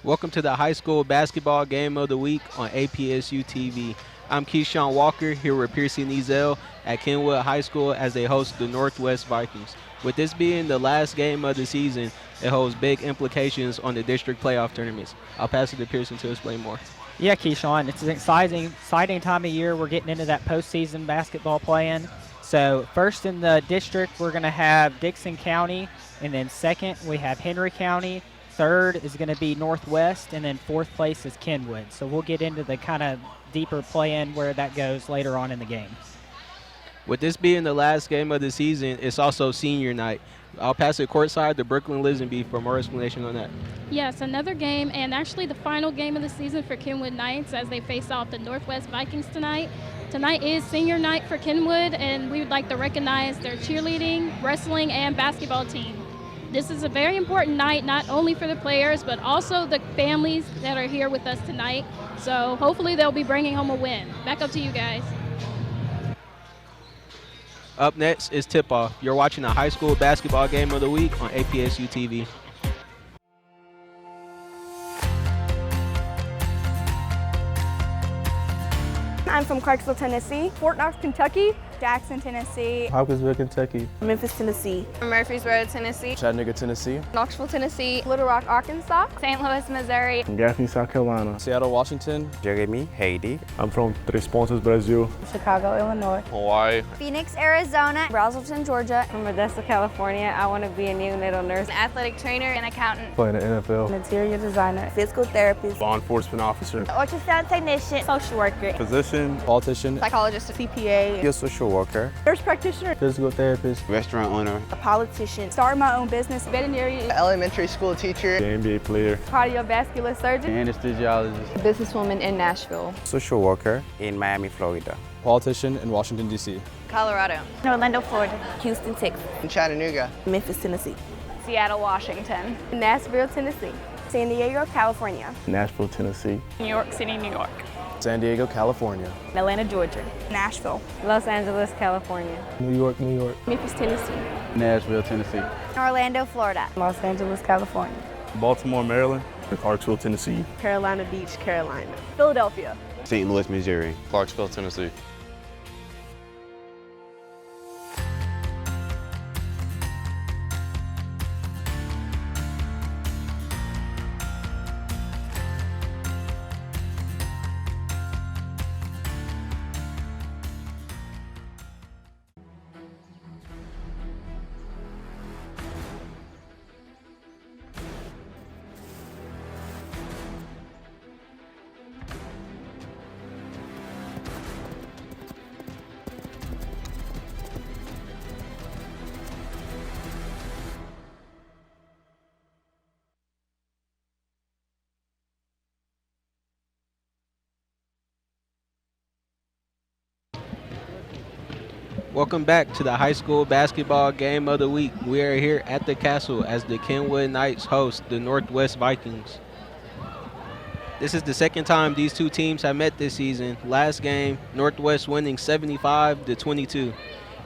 Welcome to the high school basketball game of the week on APSU-TV. I'm Keyshawn Walker here with Piercy Nezel at Kenwood High School as they host the Northwest Vikings. With this being the last game of the season, it holds big implications on the district playoff tournaments. I'll pass it to Pearson to explain more. Yeah, Keyshawn, it's an exciting time of year. We're getting into that postseason basketball playing. So first in the district, we're going to have Dixon County, and then second we have Henry County. Third is going to be Northwest, and then fourth place is Kenwood. So we'll get into the kind of deeper play-in where that goes later on in the game. With this being the last game of the season, it's also senior night. I'll pass it courtside to Brooklyn Lisenby for more explanation on that. Yes, another game, and actually the final game of the season for Kenwood Knights as they face off the Northwest Vikings tonight. Tonight is senior night for Kenwood, and we would like to recognize their cheerleading, wrestling, and basketball team. This is a very important night, not only for the players, but also the families that are here with us tonight. So hopefully they'll be bringing home a win. Back up to you guys. Up next is tip-off. You're watching a high school basketball game of the week on APSU-TV. I'm from Clarksville, Tennessee. Fort Knox, Kentucky. Jackson, Tennessee. Hopkinsville, Kentucky. Memphis, Tennessee. Murfreesboro, Tennessee. Chattanooga, Tennessee. Knoxville, Tennessee. Little Rock, Arkansas. St. Louis, Missouri. Gaffney, South Carolina. Seattle, Washington. Jeremy, Haiti. I'm from Três Pontas, Brazil. Chicago, Illinois. Hawaii. Phoenix, Arizona. Braselton, Georgia. From Modesto, California. I want to be a neonatal nurse. Athletic trainer and accountant. Playing the NFL. Interior designer. Physical therapist. Law enforcement officer. Ultrasound technician. Social worker. Physician. Politician. Psychologist. CPA. Be a social worker. Nurse practitioner. Physical therapist. Restaurant owner. A politician. Start my own business. Veterinary. Elementary school teacher. The NBA player. Cardiovascular surgeon. Anesthesiologist. Businesswoman in Nashville. Social worker in Miami, Florida. Politician in Washington, D.C. Colorado. Orlando, Florida. Houston, Texas. In Chattanooga. Memphis, Tennessee. Seattle, Washington. Nashville, Tennessee. San Diego, California. Nashville, Tennessee. New York City, New York. San Diego, California. Atlanta, Georgia. Nashville. Los Angeles, California. New York, New York. Memphis, Tennessee. Nashville, Tennessee. Orlando, Florida. Los Angeles, California. Baltimore, Maryland. Clarksville, Tennessee. Carolina Beach, Carolina. Philadelphia. St. Louis, Missouri. Clarksville, Tennessee. Welcome back to the high school basketball game of the week. We are here at the Castle as the Kenwood Knights host the Northwest Vikings. This is the second time these two teams have met this season. Last game, Northwest winning 75-22.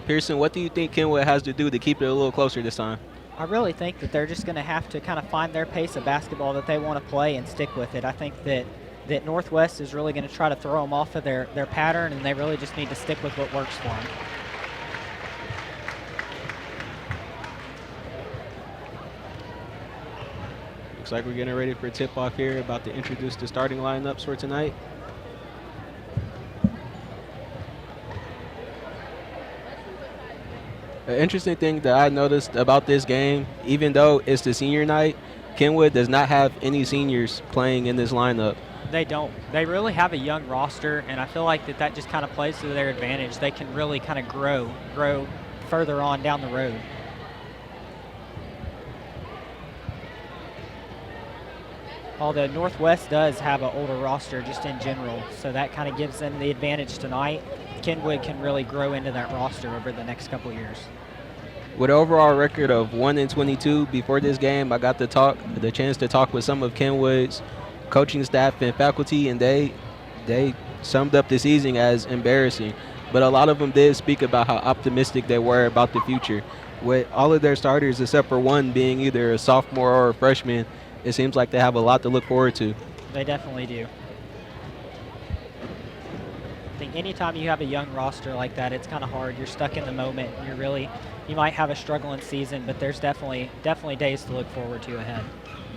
Pearson, what do you think Kenwood has to do to keep it a little closer this time? I really think that they're just going to have to kind of find their pace of basketball that they want to play and stick with it. I think that Northwest is really going to try to throw them off of their pattern, and they really just need to stick with what works for them. Looks like we're getting ready for a tip-off here, about to introduce the starting lineups for tonight. An interesting thing that I noticed about this game, even though it's the senior night, Kenwood does not have any seniors playing in this lineup. They don't. They really have a young roster, and I feel like that just kind of plays to their advantage. They can really kind of grow further on down the road. Although Northwest does have an older roster just in general, so that kind of gives them the advantage tonight. Kenwood can really grow into that roster over the next couple years. With an overall record of 1-22 before this game, I got the chance to talk with some of Kenwood's coaching staff and faculty, and they summed up the season as embarrassing. But a lot of them did speak about how optimistic they were about the future. With all of their starters, except for one being either a sophomore or a freshman, it seems like they have a lot to look forward to. They definitely do. I think anytime you have a young roster like that, it's kind of hard. You're stuck in the moment. You might have a struggling season, but there's definitely days to look forward to ahead.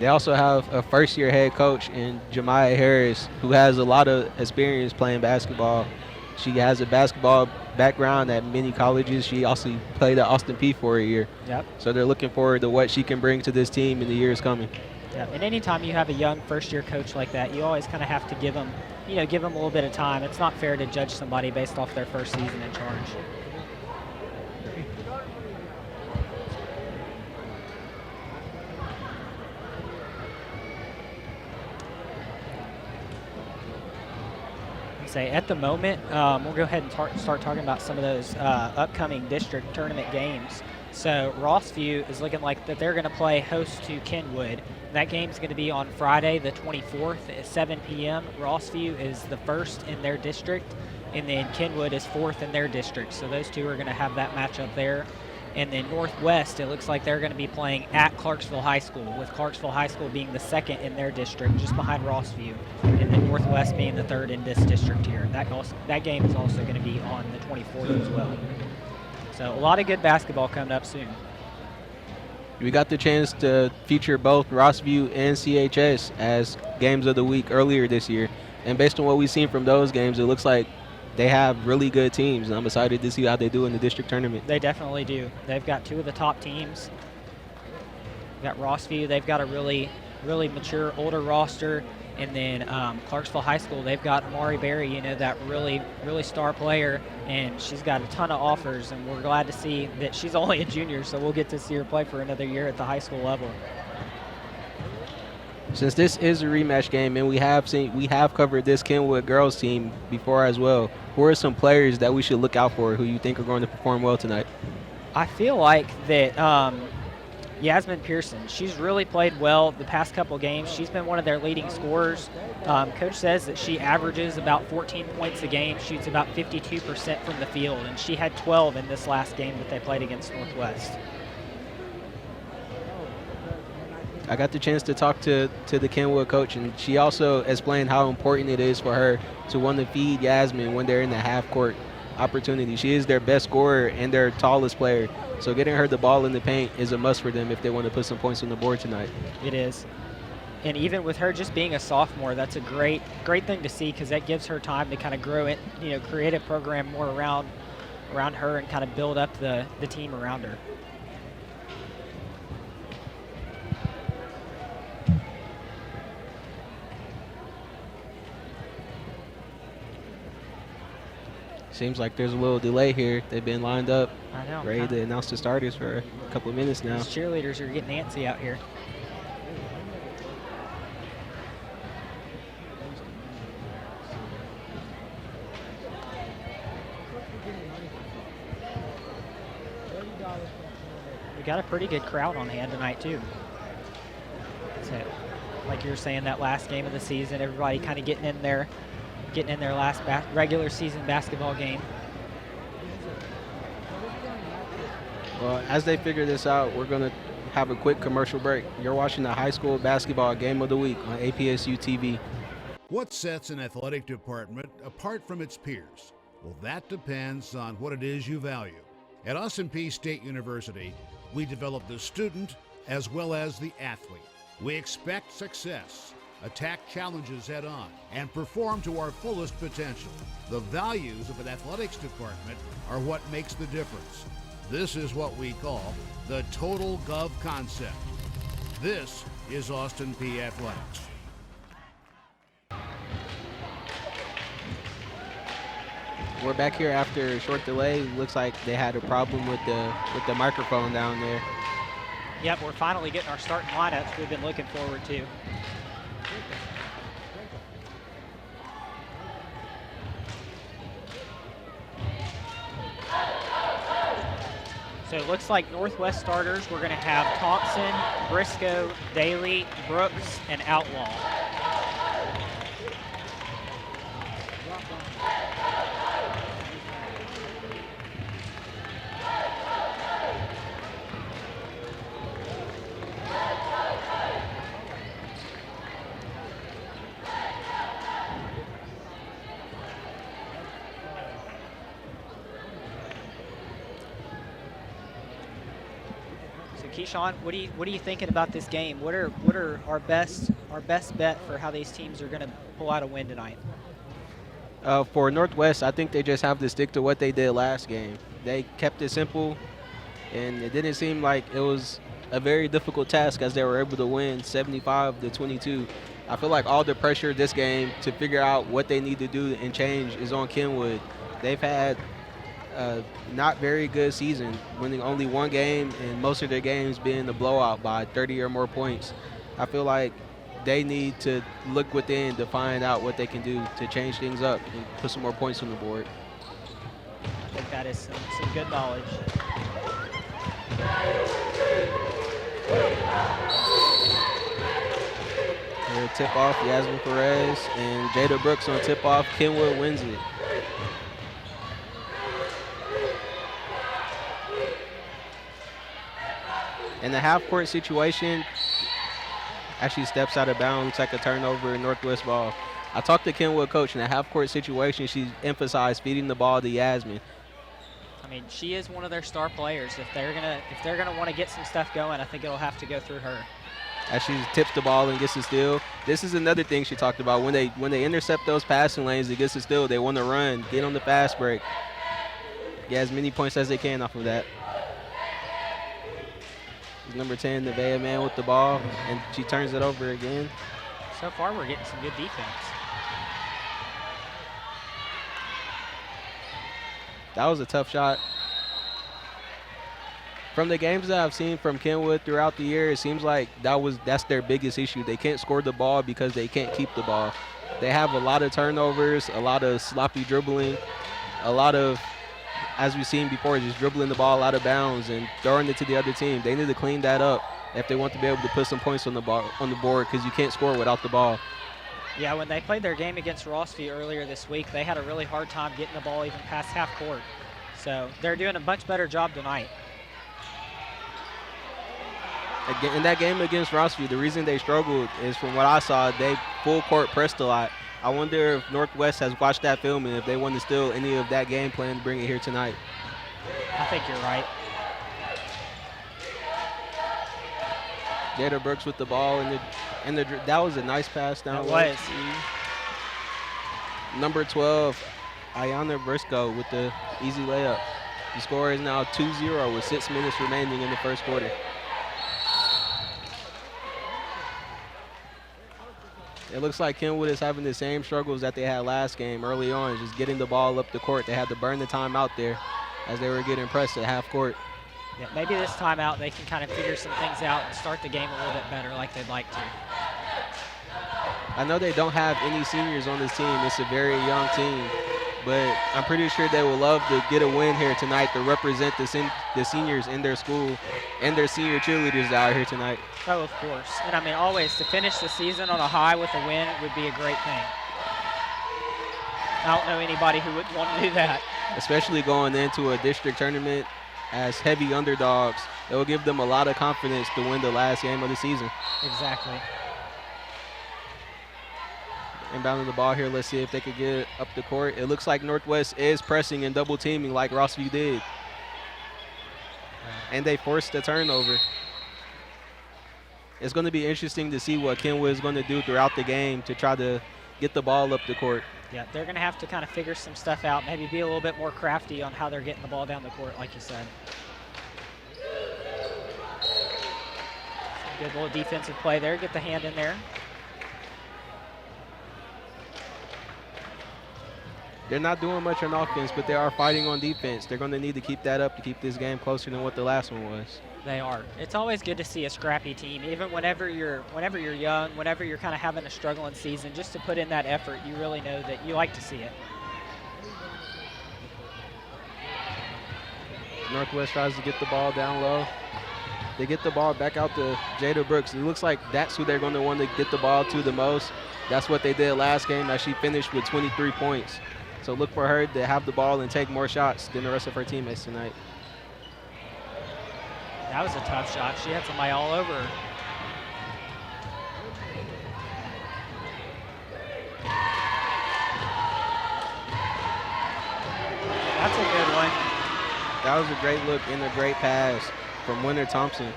They also have a first-year head coach in Jemiah Harris, who has a lot of experience playing basketball. She has a basketball background at many colleges. She also played at Austin Peay for a year. Yep. So they're looking forward to what she can bring to this team in the years coming. Yeah, and anytime you have a young first-year coach like that, you always kind of have to give them a little bit of time. It's not fair to judge somebody based off their first season in charge. Say at the moment, we'll go ahead and start talking about some of those upcoming district tournament games. So Rossview is looking like that they're going to play host to Kenwood. That game's going to be on Friday the 24th at 7 p.m. Rossview is the first in their district, and then Kenwood is fourth in their district. So those two are going to have that matchup there. And then Northwest, it looks like they're going to be playing at Clarksville High School, with Clarksville High School being the second in their district, just behind Rossview, and then Northwest being the third in this district here. That game is also going to be on the 24th as well. So a lot of good basketball coming up soon. We got the chance to feature both Rossview and CHS as games of the week earlier this year. And based on what we've seen from those games, it looks like they have really good teams, and I'm excited to see how they do in the district tournament. They definitely do. They've got two of the top teams. Got Rossview. They've got a really mature, older roster. And then Clarksville High School, they've got Amari Berry, that really star player, and she's got a ton of offers, and we're glad to see that she's only a junior, so we'll get to see her play for another year at the high school level. Since this is a rematch game, and we have covered this Kenwood girls team before as well, who are some players that we should look out for who you think are going to perform well tonight? I feel like that Yasmin Pearson, she's really played well the past couple games. She's been one of their leading scorers. Coach says that she averages about 14 points a game, shoots about 52% from the field, and she had 12 in this last game that they played against Northwest. I got the chance to talk to the Kenwood coach, and she also explained how important it is for her to want to feed Yasmin when they're in the half-court opportunity. She is their best scorer and their tallest player, so getting her the ball in the paint is a must for them if they want to put some points on the board tonight. It is. And even with her just being a sophomore, that's a great thing to see, because that gives her time to kind of grow it, create a program more around her and kind of build up the team around her. Seems like there's a little delay here. They've been lined up, I know. ready to announce the starters for a couple of minutes now. These cheerleaders are getting antsy out here. We got a pretty good crowd on hand tonight too. So, like you were saying, that last game of the season, everybody kind of getting in their last regular season basketball game. Well, as they figure this out, we're going to have a quick commercial break. You're watching the high school basketball game of the week on APSU-TV. What sets an athletic department apart from its peers? Well, that depends on what it is you value. At Austin Peay State University, we develop the student as well as the athlete. We expect success, attack challenges head on, and perform to our fullest potential. The values of an athletics department are what makes the difference. This is what we call the Total Gov concept. This is Austin Peay Athletics. We're back here after a short delay. Looks like they had a problem with the microphone down there. Yep, we're finally getting our starting lineups we've been looking forward to. So it looks like Northwest starters, we're going to have Thompson, Briscoe, Daly, Brooks, and Outlaw. Keyshawn, what are you thinking about this game? What are our best bet for how these teams are going to pull out a win tonight? For Northwest, I think they just have to stick to what they did last game. They kept it simple, and it didn't seem like it was a very difficult task as they were able to win 75-22. I feel like all the pressure this game to figure out what they need to do and change is on Kenwood. They've had a not very good season, winning only one game and most of their games being a blowout by 30 or more points. I feel like they need to look within to find out what they can do to change things up and put some more points on the board. I think that is some good knowledge. Here, tip off, Yasmin Perez and Jada Brooks on tip off. Kenwood wins it. In the half court situation, actually steps out of bounds, looks like a turnover in Northwest ball. I talked to Kenwood coach in the half court situation. She emphasized feeding the ball to Yasmin. I mean, she is one of their star players. If they're gonna want to get some stuff going, I think it'll have to go through her. As she tips the ball and gets a steal. This is another thing she talked about. When they intercept those passing lanes, it gets a steal. They want to run, get on the fast break, get as many points as they can off of that. Number 10, Nevaeh Mann with the ball, and she turns it over again. So far, we're getting some good defense. That was a tough shot. From the games that I've seen from Kenwood throughout the year, it seems like that's their biggest issue. They can't score the ball because they can't keep the ball. They have a lot of turnovers, a lot of sloppy dribbling, a lot of, as we've seen before, just dribbling the ball out of bounds and throwing it to the other team. They need to clean that up if they want to be able to put some points on the board because you can't score without the ball. Yeah, when they played their game against Rossview earlier this week, they had a really hard time getting the ball even past half court. So they're doing a much better job tonight. In that game against Rossview, the reason they struggled is, from what I saw, they full court pressed a lot. I wonder if Northwest has watched that film and if they want to steal any of that game plan to bring it here tonight. I think you're right. Jada Brooks with the ball, and that was a nice pass down. That was. Number 12, Ayana Briscoe with the easy layup. The score is now 2-0 with 6 minutes remaining in the first quarter. It looks like Kenwood is having the same struggles that they had last game early on, just getting the ball up the court. They had to burn the time out there as they were getting pressed at half court. Yeah, maybe this timeout they can kind of figure some things out and start the game a little bit better like they'd like to. I know they don't have any seniors on this team. It's a very young team, but I'm pretty sure they would love to get a win here tonight to represent the seniors in their school and their senior cheerleaders out here tonight. Oh, of course. And I mean, always to finish the season on a high with a win would be a great thing. I don't know anybody who wouldn't want to do that. Especially going into a district tournament as heavy underdogs. It will give them a lot of confidence to win the last game of the season. Exactly. Inbounding the ball here. Let's see if they could get it up the court. It looks like Northwest is pressing and double teaming like Rossview did. And they forced the turnover. It's going to be interesting to see what Kenwood is going to do throughout the game to try to get the ball up the court. Yeah, they're going to have to kind of figure some stuff out, maybe be a little bit more crafty on how they're getting the ball down the court, like you said. Good little defensive play there. Get the hand in there. They're not doing much on offense, but they are fighting on defense. They're going to need to keep that up to keep this game closer than what the last one was. They are. It's always good to see a scrappy team, even whenever you're young, whenever you're kind of having a struggling season, just to put in that effort, you really know that you like to see it. Northwest tries to get the ball down low. They get the ball back out to Jada Brooks. It looks like that's who they're going to want to get the ball to the most. That's what they did last game, as she finished with 23 points. So look for her to have the ball and take more shots than the rest of her teammates tonight. That was a tough shot. She had somebody all over her. That's a good one. That was a great look and a great pass from Winter Thompson.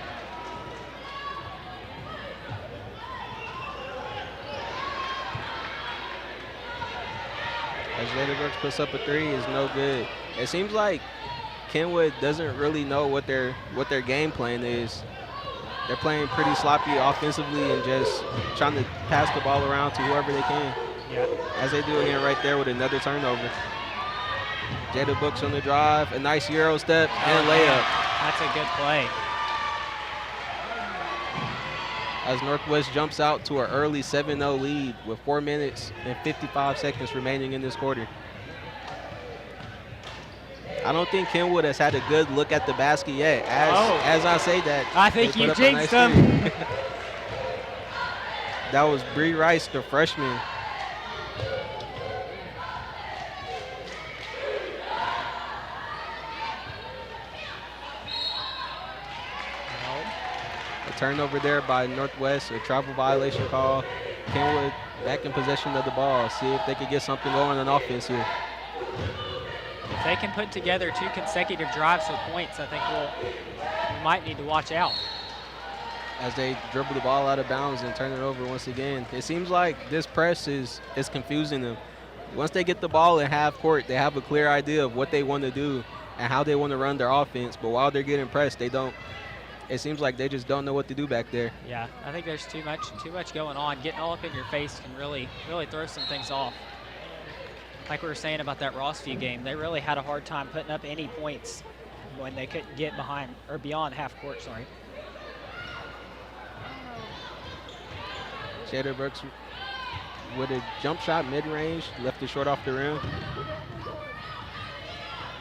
As Jada Brooks puts up a three, is no good. It seems like Kenwood doesn't really know what their game plan is. They're playing pretty sloppy offensively and just trying to pass the ball around to whoever they can. Yeah. As they do again right there with another turnover. Jada Brooks on the drive, a nice Euro step and layup. That's a good play. As Northwest jumps out to an early 7-0 lead with 4 minutes and 55 seconds remaining in this quarter. I don't think Kenwood has had a good look at the basket yet. As I say that, I think they you put up a jinxed nice them. three. That was Bree Rice, the freshman. A turnover there by Northwest, a travel violation call. Kenwood back in possession of the ball. See if they could get something going on offense here. If they can put together 2 consecutive drives with points, I think we might need to watch out. As they dribble the ball out of bounds and turn it over once again. It seems like this press is confusing them. Once they get the ball in half court, they have a clear idea of what they want to do and how they want to run their offense. But while they're getting pressed, they don't. It seems like they just don't know what to do back there. Yeah, I think there's too much going on. Getting all up in your face can really throw some things off. Like we were saying about that Rossview game, they really had a hard time putting up any points when they couldn't get behind or beyond half court, sorry. Jada Brooks with a jump shot mid-range, left it short off the rim.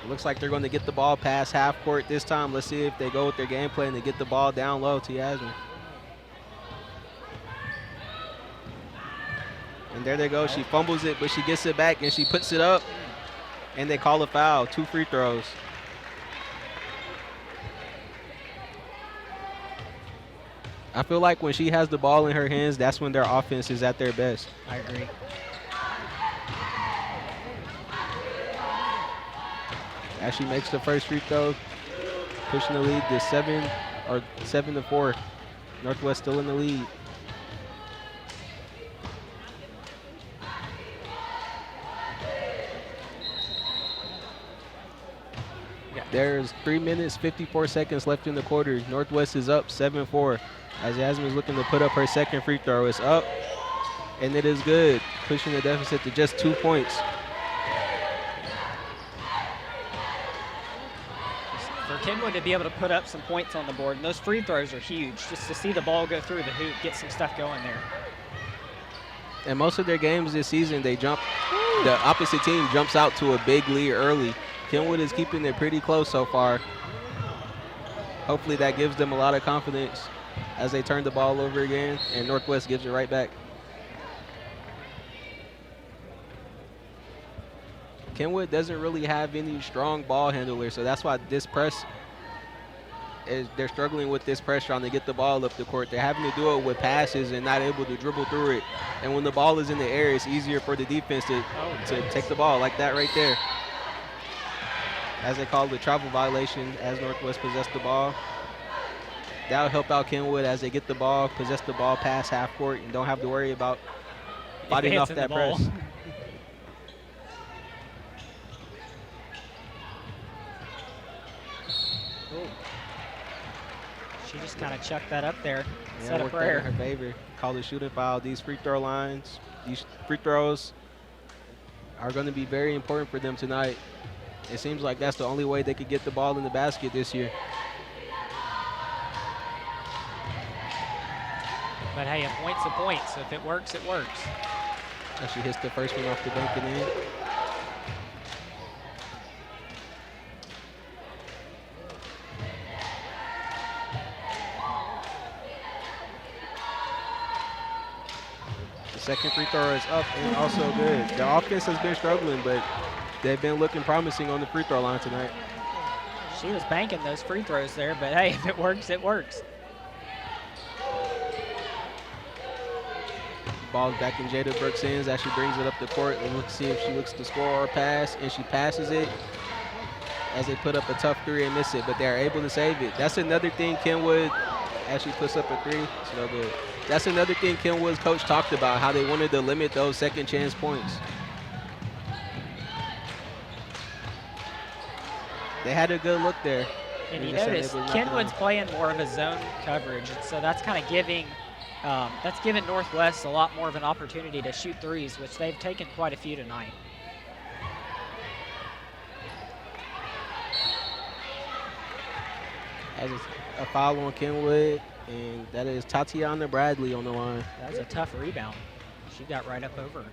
It looks like they're going to get the ball past half court this time. Let's see if they go with their game plan to get the ball down low to Yasmin. And there they go. She fumbles it, but she gets it back and she puts it up. And they call a foul. 2 free throws. I feel like when she has the ball in her hands, that's when their offense is at their best. I agree. As she makes the first free throw, pushing the lead to 7-4. Northwest still in the lead. There's 3 minutes, 54 seconds left in the quarter. Northwest is up 7-4. As Yasmin's looking to put up her second free throw, it's up, and it is good, pushing the deficit to just 2 points. For Kenwood to be able to put up some points on the board, and those free throws are huge, just to see the ball go through the hoop, get some stuff going there. And most of their games this season, the opposite team jumps out to a big lead early. Kenwood is keeping it pretty close so far. Hopefully that gives them a lot of confidence as they turn the ball over again, and Northwest gives it right back. Kenwood doesn't really have any strong ball handlers, so that's why this press they're struggling with this press trying to get the ball up the court. They're having to do it with passes and not able to dribble through it. And when the ball is in the air, it's easier for the defense to take the ball like that right there. As they call the travel violation as Northwest possess the ball. That'll help out Kenwood as they get the ball, possess the ball past half court, and don't have to worry about fighting off that press. She just kind of chucked that up there. Yeah, Set a worked that prayer. in her favor. Call a shooting foul. These free throw lines, these free throws are going to be very important for them tonight. It seems like that's the only way they could get the ball in the basket this year. But hey, a point's a point, so if it works, it works. As she hits the first one off the bank and in. The second free throw is up and also good. The offense has been struggling, but they've been looking promising on the free throw line tonight. She was banking those free throws there, but hey, if it works, it works. Ball back in Jada Brooks' hands as she brings it up the court. And let's see if she looks to score or pass, and she passes it as they put up a tough three and miss it, but they're able to save it. That's another thing Kenwood, as she puts up a three, it's no good. That's another thing Kenwood's coach talked about, how they wanted to limit those second chance points. They had a good look there. And They you just notice unable to knock it Kenwood's down. playing more of a zone coverage, and so that's kind of giving Northwest a lot more of an opportunity to shoot threes, which they've taken quite a few tonight. As a foul on Kenwood, and that is Tatiana Bradley on the line. That was a tough rebound. She got right up over her.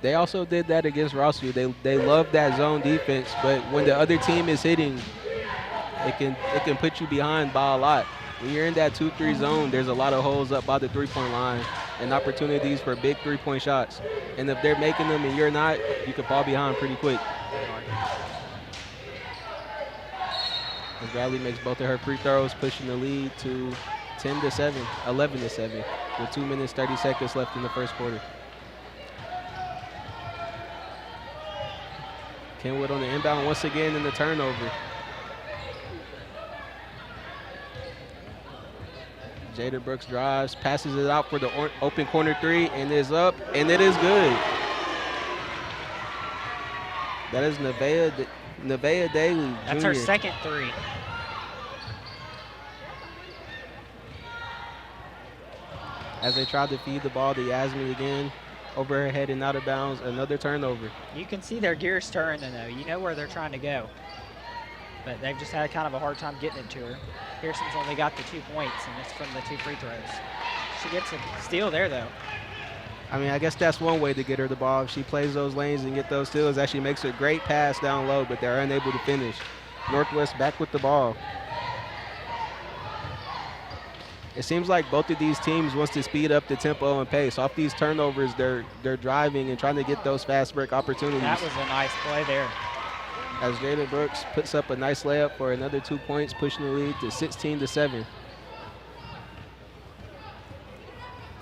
They also did that against Rossview. They love that zone defense, but when the other team is hitting, it can put you behind by a lot. When you're in that 2-3 zone, there's a lot of holes up by the three-point line and opportunities for big three-point shots. And if they're making them and you're not, you can fall behind pretty quick. As Bradley makes both of her free throws, pushing the lead to 11-7, with 2 minutes, 30 seconds left in the first quarter. Kenwood on the inbound once again in the turnover. Jada Brooks drives, passes it out for the open corner three, and is up, and it is good. That is Nevaeh Daly, That's Jr. her second three. As they try to feed the ball to Yasmin again, over her head and out of bounds, another turnover. You can see their gears turning, though. You know where they're trying to go. But they've just had kind of a hard time getting it to her. Pearson's only got the 2 points, and it's from the 2 free throws. She gets a steal there, though. I mean, I guess that's one way to get her the ball. If she plays those lanes and get those steals, actually makes a great pass down low, but they're unable to finish. Northwest back with the ball. It seems like both of these teams wants to speed up the tempo and pace. Off these turnovers, they're driving and trying to get those fast break opportunities. That was a nice play there. As Jada Brooks puts up a nice layup for another 2 points, pushing the lead to 16-7.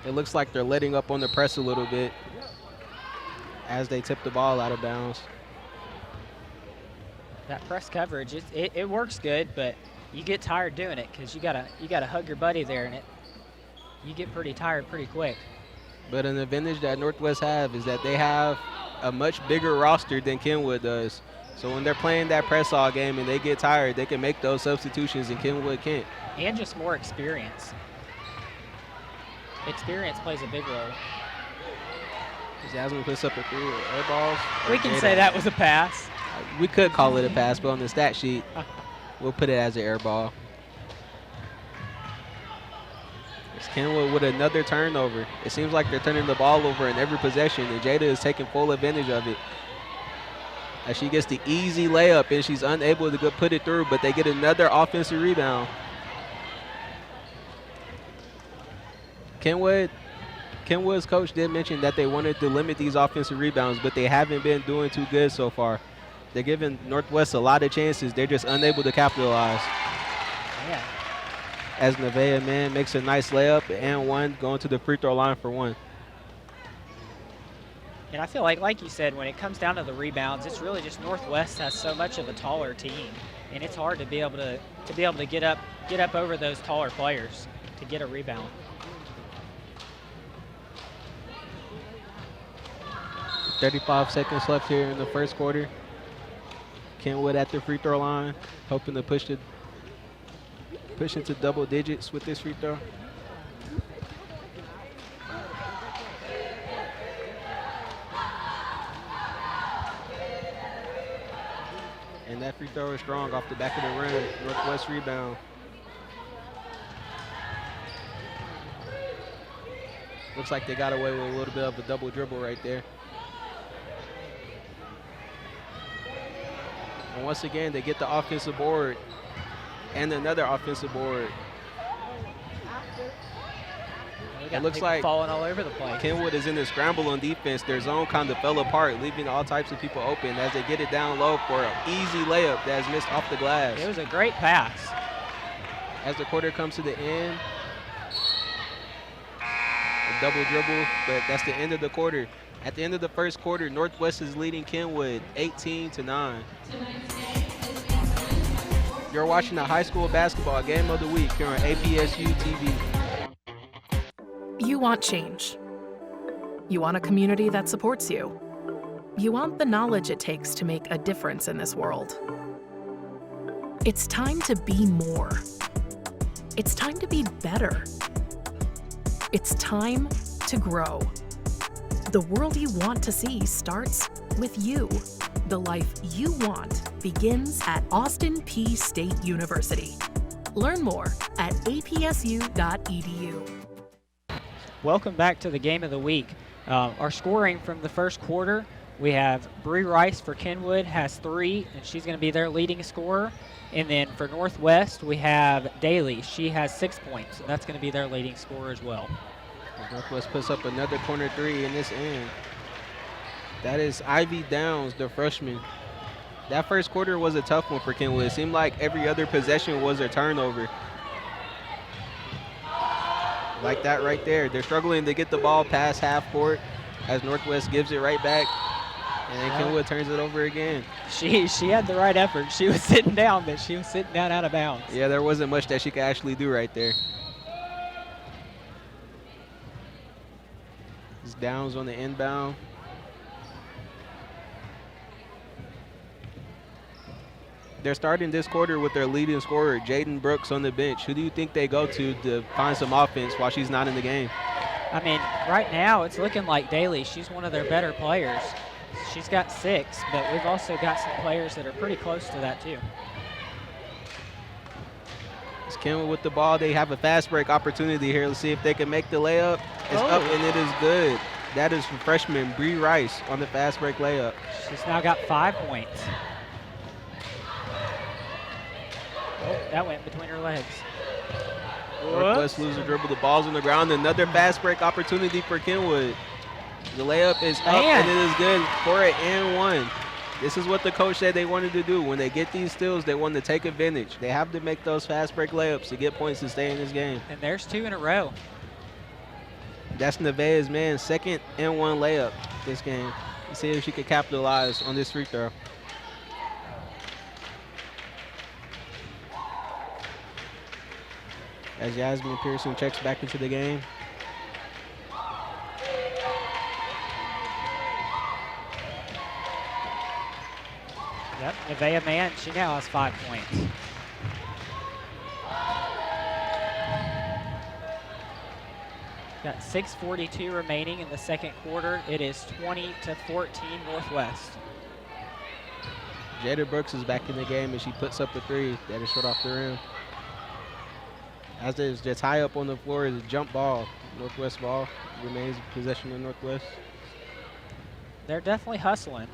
It looks like they're letting up on the press a little bit as they tip the ball out of bounds. That press coverage, it works good, but you get tired doing it because you gotta hug your buddy there, and you get pretty tired pretty quick. But an advantage that Northwest have is that they have a much bigger roster than Kenwood does. So when they're playing that press all game and they get tired, they can make those substitutions and Kenwood can't. And just more experience. Experience plays a big role. Jasmine puts up a 3 air balls. We can say that was a pass. We could call it a pass, but on the stat sheet, we'll put it as an air ball. It's Kenwood with another turnover. It seems like they're turning the ball over in every possession, and Jada is taking full advantage of it. As she gets the easy layup, and she's unable to put it through, but they get another offensive rebound. Kenwood's coach did mention that they wanted to limit these offensive rebounds, but they haven't been doing too good so far. They're giving Northwest a lot of chances. They're just unable to capitalize. Yeah. As Nevaeh, man, makes a nice layup and one, going to the free throw line for one. And I feel like you said, when it comes down to the rebounds, it's really just Northwest has so much of a taller team, and it's hard to be able to get up over those taller players to get a rebound. .35 seconds left here in the first quarter. Kenwood at the free throw line, hoping to push into double digits with this free throw. And that free throw is strong off the back of the rim. Northwest rebound. Looks like they got away with a little bit of a double dribble right there. And once again, they get the offensive board and another offensive board. It looks like falling all over the place. Kenwood is in the scramble on defense. Their zone kind of fell apart, leaving all types of people open as they get it down low for an easy layup that's missed off the glass. It was a great pass. As the quarter comes to the end, a double dribble, but that's the end of the quarter. At the end of the first quarter, Northwest is leading Kenwood 18-9. You're watching the high school basketball game of the week here on APSU-TV. You want change. You want a community that supports you. You want the knowledge it takes to make a difference in this world. It's time to be more. It's time to be better. It's time to grow. The world you want to see starts with you. The life you want begins at Austin Peay State University. Learn more at apsu.edu. Welcome back to the game of the week. Our scoring from the first quarter, we have Bree Rice for Kenwood has 3, and she's going to be their leading scorer. And then for Northwest, we have Daly. She has 6 points, and that's going to be their leading scorer as well. Northwest puts up another corner 3 in this end. That is Ivy Downs, the freshman. That first quarter was a tough one for Kenwood. It seemed like every other possession was a turnover. Like that right there. They're struggling to get the ball past half court as Northwest gives it right back. And then Kenwood turns it over again. She had the right effort. She was sitting down, but she was sitting down out of bounds. Yeah, there wasn't much that she could actually do right there. It's Downs on the inbound. They're starting this quarter with their leading scorer, Jaden Brooks, on the bench. Who do you think they go to find some offense while she's not in the game? I mean, right now it's looking like Daly. She's one of their better players. She's got 6, but we've also got some players that are pretty close to that too. It's Kenwood with the ball. They have a fast break opportunity here. Let's see if they can make the layup. It's up and it is good. That is from freshman Bree Rice on the fast break layup. She's now got 5 points. Oh, that went between her legs. Northwest loses the dribble. The ball's on the ground. Another fast break opportunity for Kenwood. The layup is up and it is good for it and 1. This is what the coach said they wanted to do. When they get these steals, they want to take advantage. They have to make those fast break layups to get points to stay in this game. And there's 2 in a row. That's Nevaeh's man, second and 1 layup this game. Let's see if she can capitalize on this free throw. As Yasmin Pearson checks back into the game. Yep, Nevaeh Mann, she now has 5 points. Got 6:42 remaining in the second quarter. It is 20-14 Northwest. Jada Brooks is back in the game and she puts up a 3 that is short off the rim. As there's just high up on the floor is a jump ball. Northwest ball remains possession of Northwest. They're definitely hustling.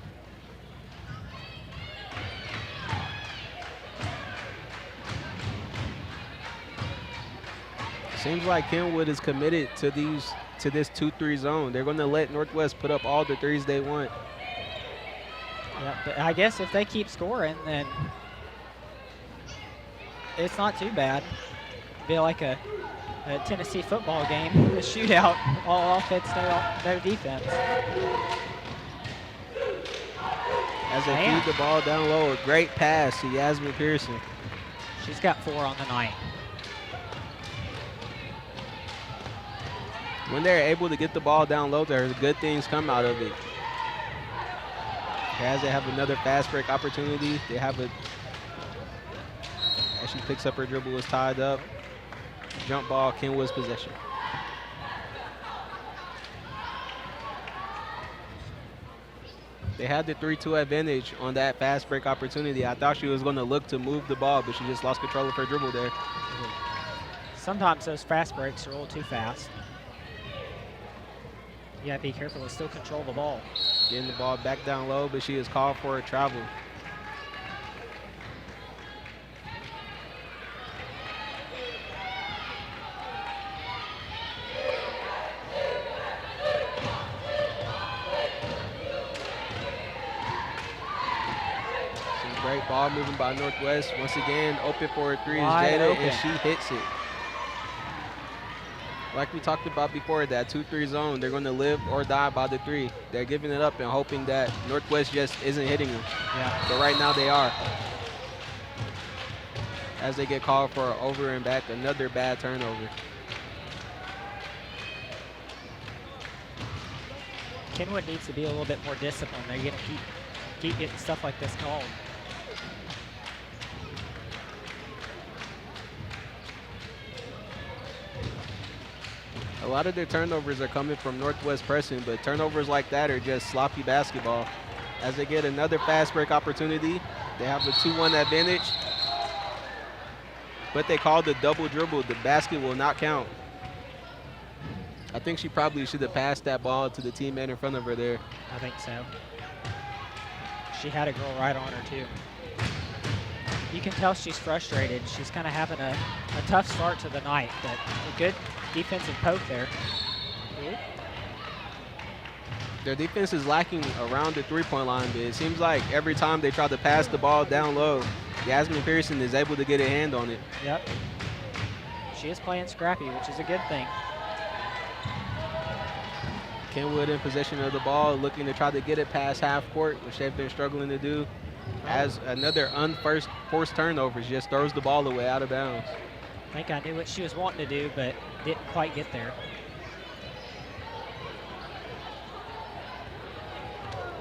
Seems like Kenwood is committed to this 2-3 zone. They're going to let Northwest put up all the 3s they want. Yeah, but I guess if they keep scoring, then it's not too bad. Be like a Tennessee football game, a shootout, all offense, no defense. As they feed the ball down low, a great pass to Yasmin Pearson. She's got 4 on the night. When they're able to get the ball down low, there's good things come out of it. As they have another fast break opportunity, they have a, as she picks up her dribble, is tied up. Jump ball, Kenwood's possession. They had the 3-2 advantage on that fast break opportunity. I thought she was going to look to move the ball, but she just lost control of her dribble there. Sometimes those fast breaks are a little too fast. You gotta be careful to still control the ball. Getting the ball back down low, but she is called for a travel. Some great ball moving by Northwest. Once again, open for a 3 is Jada, and she hits it. Like we talked about before, that 2-3 zone, they're going to live or die by the 3. They're giving it up and hoping that Northwest just isn't hitting them. Yeah. But right now they are. As they get called for over and back, another bad turnover. Kenwood needs to be a little bit more disciplined. They're going to keep getting stuff like this called. A lot of their turnovers are coming from Northwest pressing, but turnovers like that are just sloppy basketball. As they get another fast break opportunity, they have a 2-1 advantage, but they called the double dribble. The basket will not count. I think she probably should have passed that ball to the teammate in front of her there. I think so. She had a girl right on her, too. You can tell she's frustrated. She's kind of having a tough start to the night, but a good defensive poke there. Their defense is lacking around the three-point line, but it seems like every time they try to pass the ball down low, Yasmin Pearson is able to get a hand on it. Yep. She is playing scrappy, which is a good thing. Kenwood in possession of the ball, looking to try to get it past half court, which they've been struggling to do. As another unforced turnover, she just throws the ball away out of bounds. I think I knew what she was wanting to do, but didn't quite get there.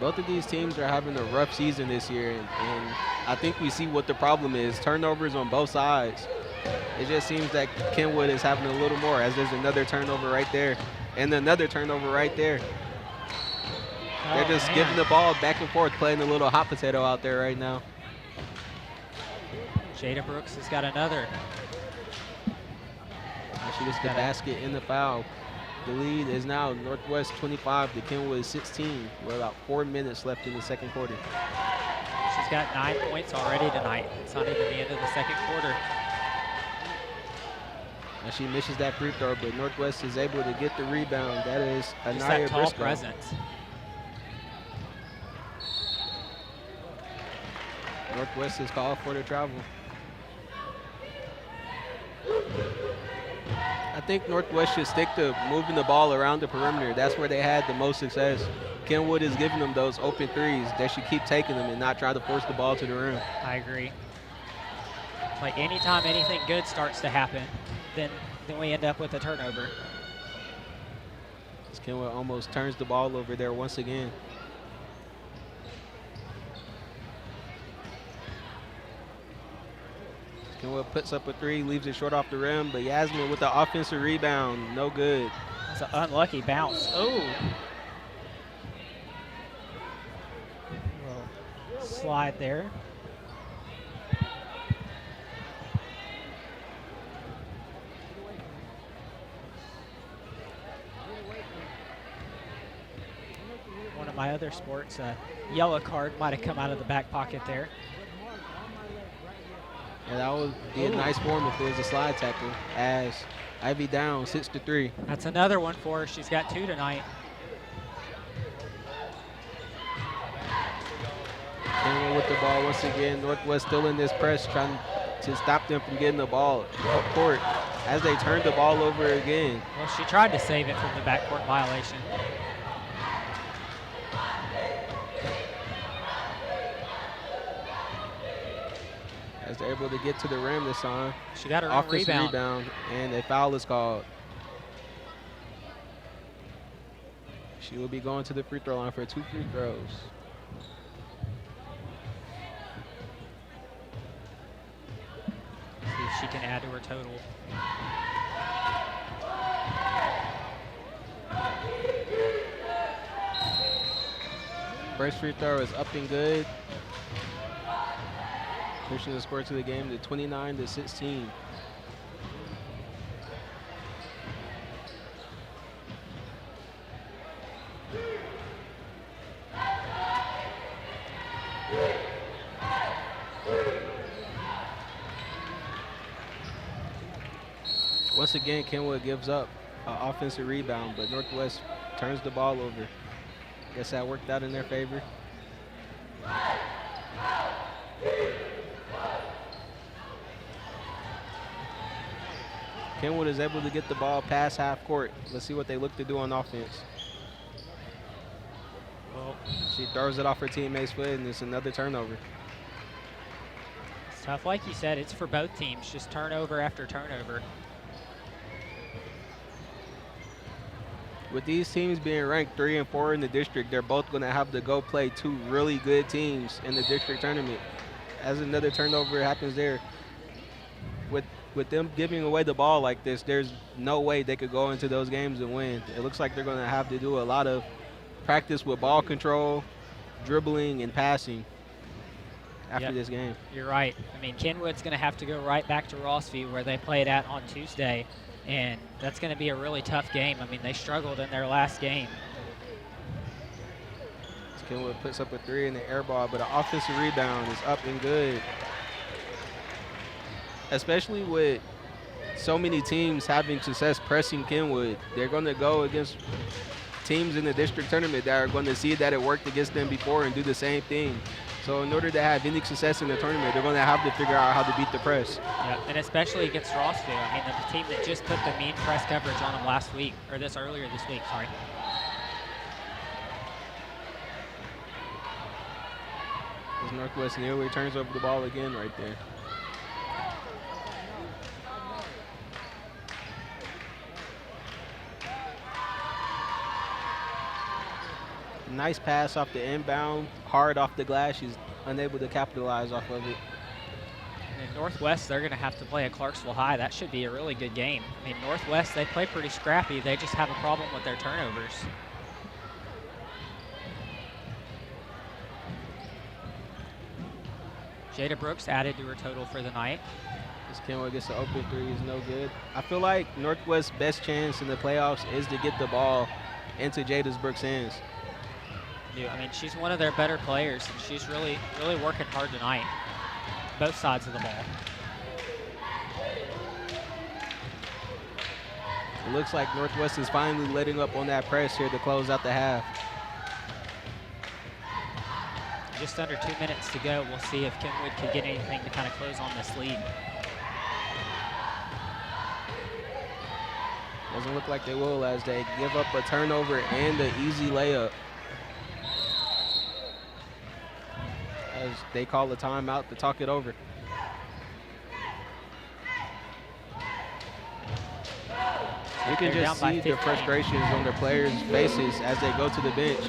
Both of these teams are having a rough season this year, and I think we see what the problem is. Turnovers on both sides. It just seems that Kenwood is having a little more, as there's another turnover right there and another turnover right there. They're just giving the ball back and forth, playing a little hot potato out there right now. Jada Brooks has got another. She gets the basket in the foul. The lead is now Northwest 25 to Kenwood 16. We're about 4 minutes left in the second quarter. She's got 9 points already tonight. It's not even the end of the second quarter. And she misses that free throw, but Northwest is able to get the rebound. That is Just Anaya that tall Briscoe. presence. Northwest is called for the travel. I think Northwest should stick to moving the ball around the perimeter. That's where they had the most success. Kenwood is giving them those open threes. They should keep taking them and not try to force the ball to the rim. I agree. Like anytime anything good starts to happen, then we end up with a turnover. Kenwood almost turns the ball over there once again. Kenwood puts up a three, leaves it short off the rim, but Yasmin with the offensive rebound, no good. It's an unlucky bounce. Oh. Slide there. One of my other sports, a yellow card might have come out of the back pocket there. Yeah, that would be a nice form if it was a slide tackle, as Ivy down 6-3. That's another one for her. She's got 2 tonight. Kenwood with the ball once again. Northwest still in this press, trying to stop them from getting the ball up court as they turn the ball over again. Well, she tried to save it from the backcourt violation. As they're able to get to the rim this time. She got her own rebound, and a foul is called. She will be going to the free throw line for 2 free throws. See if she can add to her total. First free throw is up and good. Pushing the score to the game to 29-16. Once again, Kenwood gives up an offensive rebound, but Northwest turns the ball over. Guess that worked out in their favor. Kenwood is able to get the ball past half court. Let's see what they look to do on offense. Well, she throws it off her teammate's foot, and it's another turnover. It's tough. Like you said, it's for both teams, just turnover after turnover. With these teams being ranked 3 and 4 in the district, they're both going to have to go play 2 really good teams in the district tournament. As another turnover happens there, with them giving away the ball like this, there's no way they could go into those games and win. It looks like they're going to have to do a lot of practice with ball control, dribbling, and passing after this game. You're right. I mean, Kenwood's going to have to go right back to Rossview where they played at on Tuesday, and that's going to be a really tough game. I mean, they struggled in their last game. Kenwood puts up a 3 in the air ball, but an offensive rebound is up and good. Especially with so many teams having success pressing Kenwood, they're going to go against teams in the district tournament that are going to see that it worked against them before and do the same thing. So in order to have any success in the tournament, they're going to have to figure out how to beat the press. Yeah, and especially against Rossview. I mean, the team that just put the mean press coverage on them last week, or earlier this week, sorry. As Northwest nearly turns over the ball again right there. Nice pass off the inbound, hard off the glass. She's unable to capitalize off of it. And Northwest, they're going to have to play at Clarksville High. That should be a really good game. I mean, Northwest, they play pretty scrappy. They just have a problem with their turnovers. Jada Brooks added to her total for the night. This Kenwood gets an open 3 is no good. I feel like Northwest's best chance in the playoffs is to get the ball into Jada Brooks' hands. I mean, she's one of their better players, and she's really working hard tonight, both sides of the ball. It looks like Northwest is finally letting up on that press here to close out the half. Just under 2 minutes to go. We'll see if Kenwood can get anything to kind of close on this lead. Doesn't look like they will as they give up a turnover and an easy layup. As they call a timeout to talk it over. You can just see the frustrations on their players' faces as they go to the bench.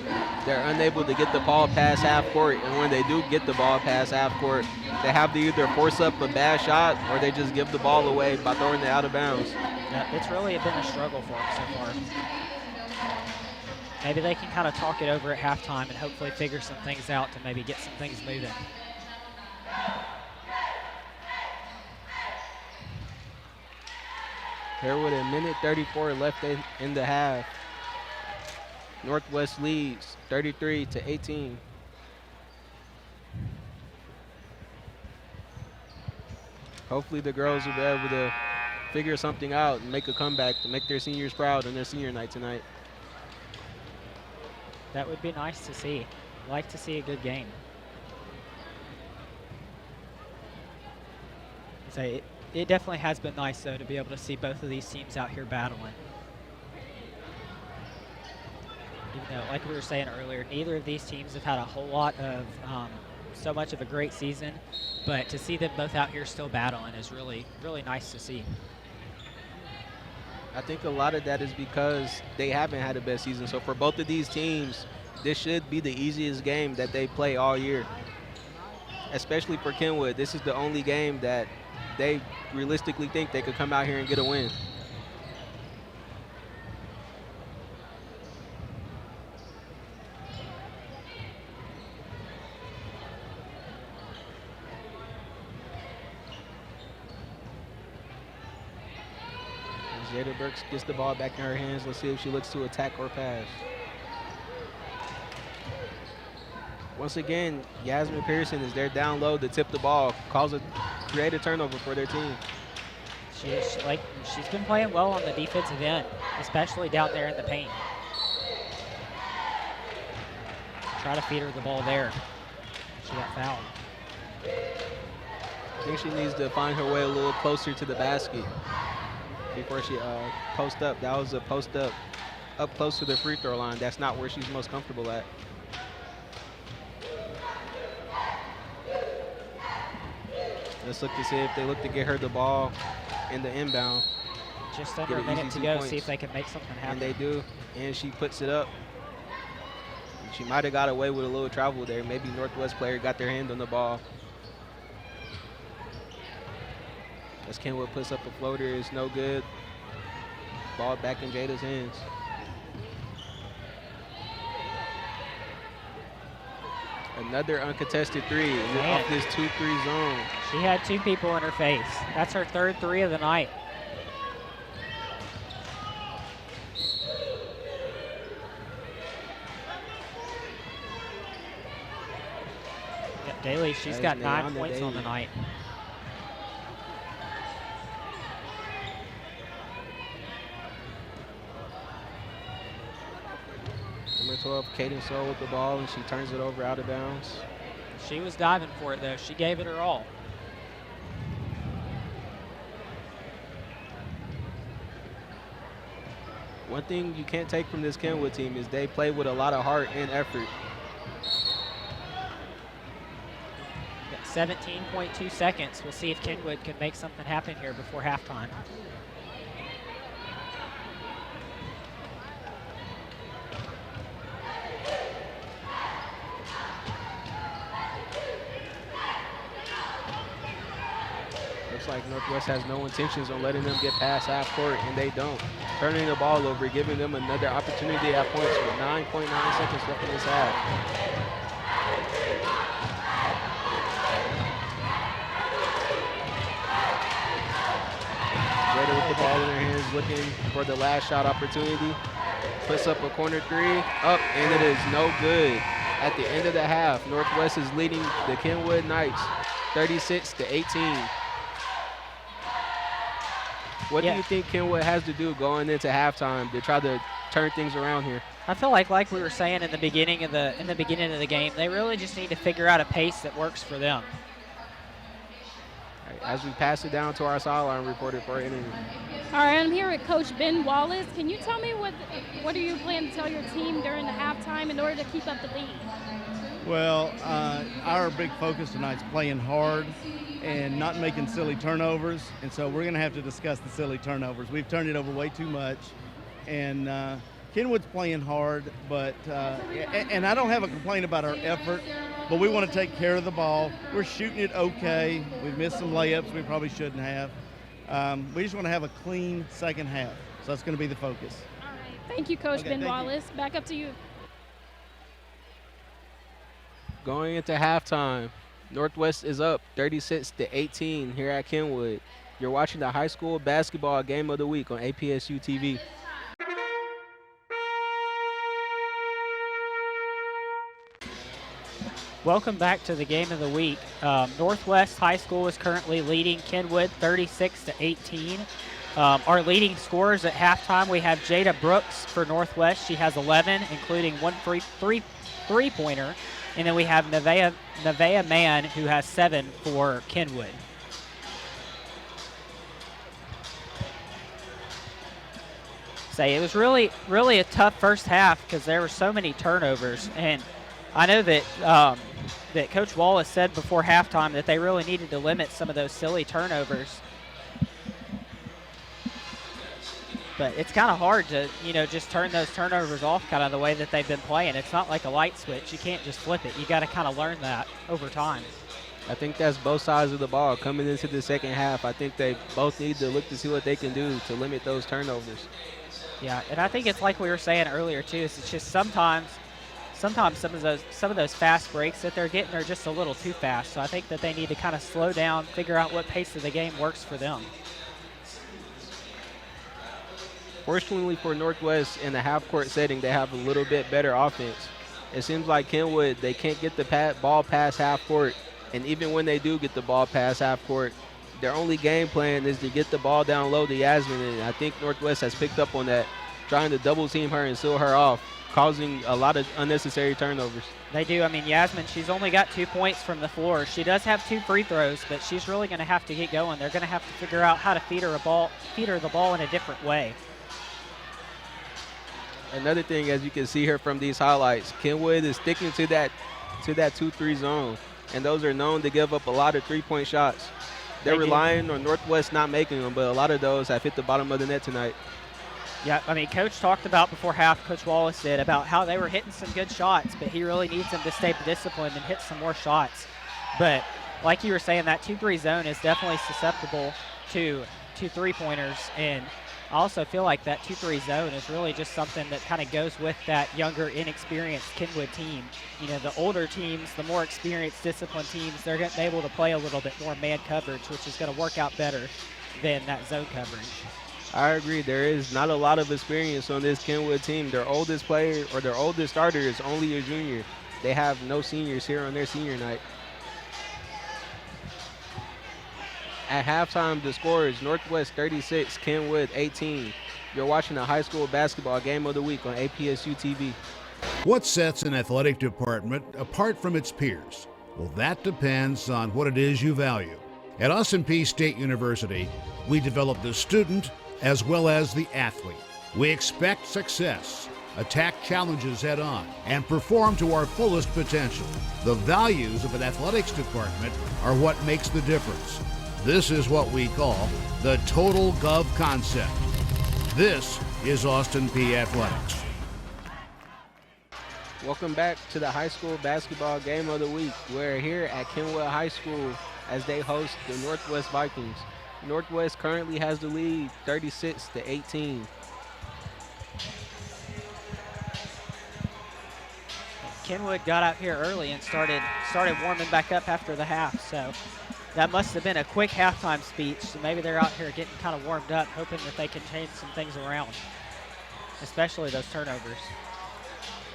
They're unable to get the ball past half court, and when they do get the ball past half court, they have to either force up a bad shot or they just give the ball away by throwing it out of bounds. Yeah, it's really been a struggle for them so far. Maybe they can kind of talk it over at halftime and hopefully figure some things out to maybe get some things moving. Here with a minute 34 left in the half. Northwest leads 33-18. Hopefully the girls will be able to figure something out and make a comeback to make their seniors proud on their senior night tonight. That would be nice to see. Like to see a good game. So it definitely has been nice, though, to be able to see both of these teams out here battling. Even though, like we were saying earlier, neither of these teams have had a whole lot of so much of a great season, but to see them both out here still battling is really nice to see. I think a lot of that is because they haven't had a best season. So for both of these teams, this should be the easiest game that they play all year. Especially for Kenwood, this is the only game that they realistically think they could come out here and get a win. Jada Brooks gets the ball back in her hands. Let's see if she looks to attack or pass. Once again, Yasmin Pearson is there down low to tip the ball, create a turnover for their team. She's been playing well on the defensive end, especially down there in the paint. Try to feed her the ball there. She got fouled. I think she needs to find her way a little closer to the basket before she post up. That was a post up close to the free throw line. That's not where she's most comfortable at. Let's look to see if they look to get her the ball in the inbound. just under Get a an minute easy to go, 2 see points. if they can make something happen. And they do, and she puts it up. She might have got away with a little travel there. Maybe Northwest player got their hand on the ball. As Kenwood puts up a floater, it's no good. Ball back in Jada's hands. Another uncontested three Man. off this 2-3 zone. She had 2 people in her face. That's her 3rd 3 of the night. Yep, Daly, she's That got is 9 Neana points on the Daly. night. Number 12, Kaden Soul with the ball, and she turns it over out of bounds. She was diving for it, though. She gave it her all. One thing you can't take from this Kenwood team is they play with a lot of heart and effort. Got 17.2 seconds. We'll see if Kenwood can make something happen here before halftime. Looks like Northwest has no intentions on letting them get past half court, and they don't. Turning the ball over, giving them another opportunity at points with 9.9 seconds left in this half. Jada with the ball in her hands, looking for the last shot opportunity. Puts up a corner 3, up, and it is no good. At the end of the half, Northwest is leading the Kenwood Knights 36-18. What do you think Kenwood has to do going into halftime to try to turn things around here? I feel like we were saying in the beginning of the game, they really just need to figure out a pace that works for them. All right, as we pass it down to our sideline reporter for our interview. All right, I'm here with Coach Ben Wallace. Can you tell me what are you planning to tell your team during the halftime in order to keep up the lead? Well, our big focus tonight is playing hard and not making silly turnovers, and so we're going to have to discuss the silly turnovers. We've turned it over way too much, and Kenwood's playing hard, but and I don't have a complaint about our effort, but we want to take care of the ball. We're shooting it okay. We've missed some layups we probably shouldn't have. We just want to have a clean second half, so that's going to be the focus. All right, thank you, Coach Ben Wallace. Back up to you. Going into halftime, Northwest is up 36-18 here at Kenwood. You're watching the high school basketball game of the week on APSU-TV. Welcome back to the game of the week. Northwest High School is currently leading Kenwood 36-18. Our leading scorers at halftime, we have Jada Brooks for Northwest. She has 11, including one three-pointer. And then we have Nevaeh Mann, who has 7 for Kenwood. It was really a tough first half because there were so many turnovers. And I know that that Coach Wallace said before halftime that they really needed to limit some of those silly turnovers. But it's kind of hard to, just turn those turnovers off kind of the way that they've been playing. It's not like a light switch. You can't just flip it. You got to kind of learn that over time. I think that's both sides of the ball. Coming into the second half, I think they both need to look to see what they can do to limit those turnovers. Yeah, and I think it's like we were saying earlier too. It's just sometimes some of those fast breaks that they're getting are just a little too fast. So I think that they need to kind of slow down, figure out what pace of the game works for them. Fortunately for Northwest, in the half-court setting, they have a little bit better offense. It seems like Kenwood, they can't get the ball past half-court, and even when they do get the ball past half-court, their only game plan is to get the ball down low to Yasmin, and I think Northwest has picked up on that, trying to double-team her and seal her off, causing a lot of unnecessary turnovers. They do. I mean, Yasmin, she's only got 2 points from the floor. She does have 2 free throws, but she's really going to have to get going. They're going to have to figure out how to feed her the ball in a different way. Another thing, as you can see here from these highlights, Kenwood is sticking to that 2-3 zone, and those are known to give up a lot of three-point shots. they're They do. relying on Northwest not making them, but a lot of those have hit the bottom of the net tonight. Yeah, I mean, Coach talked about before half, Coach Wallace did, about how they were hitting some good shots, but he really needs them to stay disciplined and hit some more shots. But like you were saying, that 2-3 zone is definitely susceptible to 2 3-pointers, and I also feel like that 2-3 zone is really just something that kind of goes with that younger, inexperienced Kenwood team. You know, the older teams, the more experienced, disciplined teams, they're going to be able to play a little bit more man coverage, which is going to work out better than that zone coverage. I agree. There is not a lot of experience on this Kenwood team. Their oldest player or their oldest starter is only a junior. They have no seniors here on their senior night. At halftime, the score is Northwest 36, Kenwood 18. You're watching the high school basketball game of the week on APSU-TV. What sets an athletic department apart from its peers? Well, that depends on what it is you value. At Peay State University, we develop the student as well as the athlete. We expect success, attack challenges head on, and perform to our fullest potential. The values of an athletics department are what makes the difference. This is what we call the Total Gov concept. This is Austin Peay Athletics. Welcome back to the high school basketball game of the week. We're here at Kenwood High School as they host the Northwest Vikings. Northwest currently has the lead 36-18. Kenwood got out here early and started warming back up after the half, so that must have been a quick halftime speech. So maybe they're out here getting kind of warmed up, hoping that they can change some things around, especially those turnovers.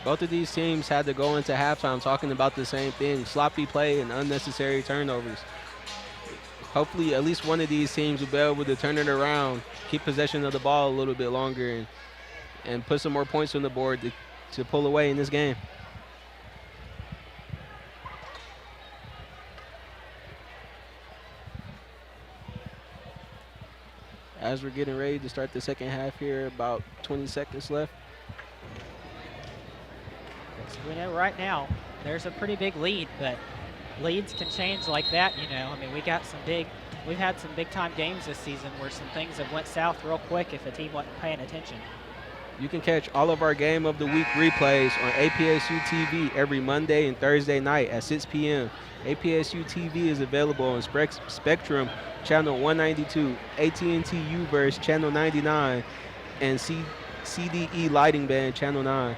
Both of these teams had to go into halftime talking about the same thing, sloppy play and unnecessary turnovers. Hopefully at least one of these teams will be able to turn it around, keep possession of the ball a little bit longer, and put some more points on the board to pull away in this game. As we're getting ready to start the second half here, about 20 seconds left. So we know right now there's a pretty big lead, but leads can change like that, you know. I mean, we've had some big time games this season where some things have went south real quick if a team wasn't paying attention. You can catch all of our Game of the Week replays on APSU-TV every Monday and Thursday night at 6 p.m. APSU-TV is available on Spectrum Channel 192, AT&T U-verse Channel 99, and CDE Lightband Channel 9.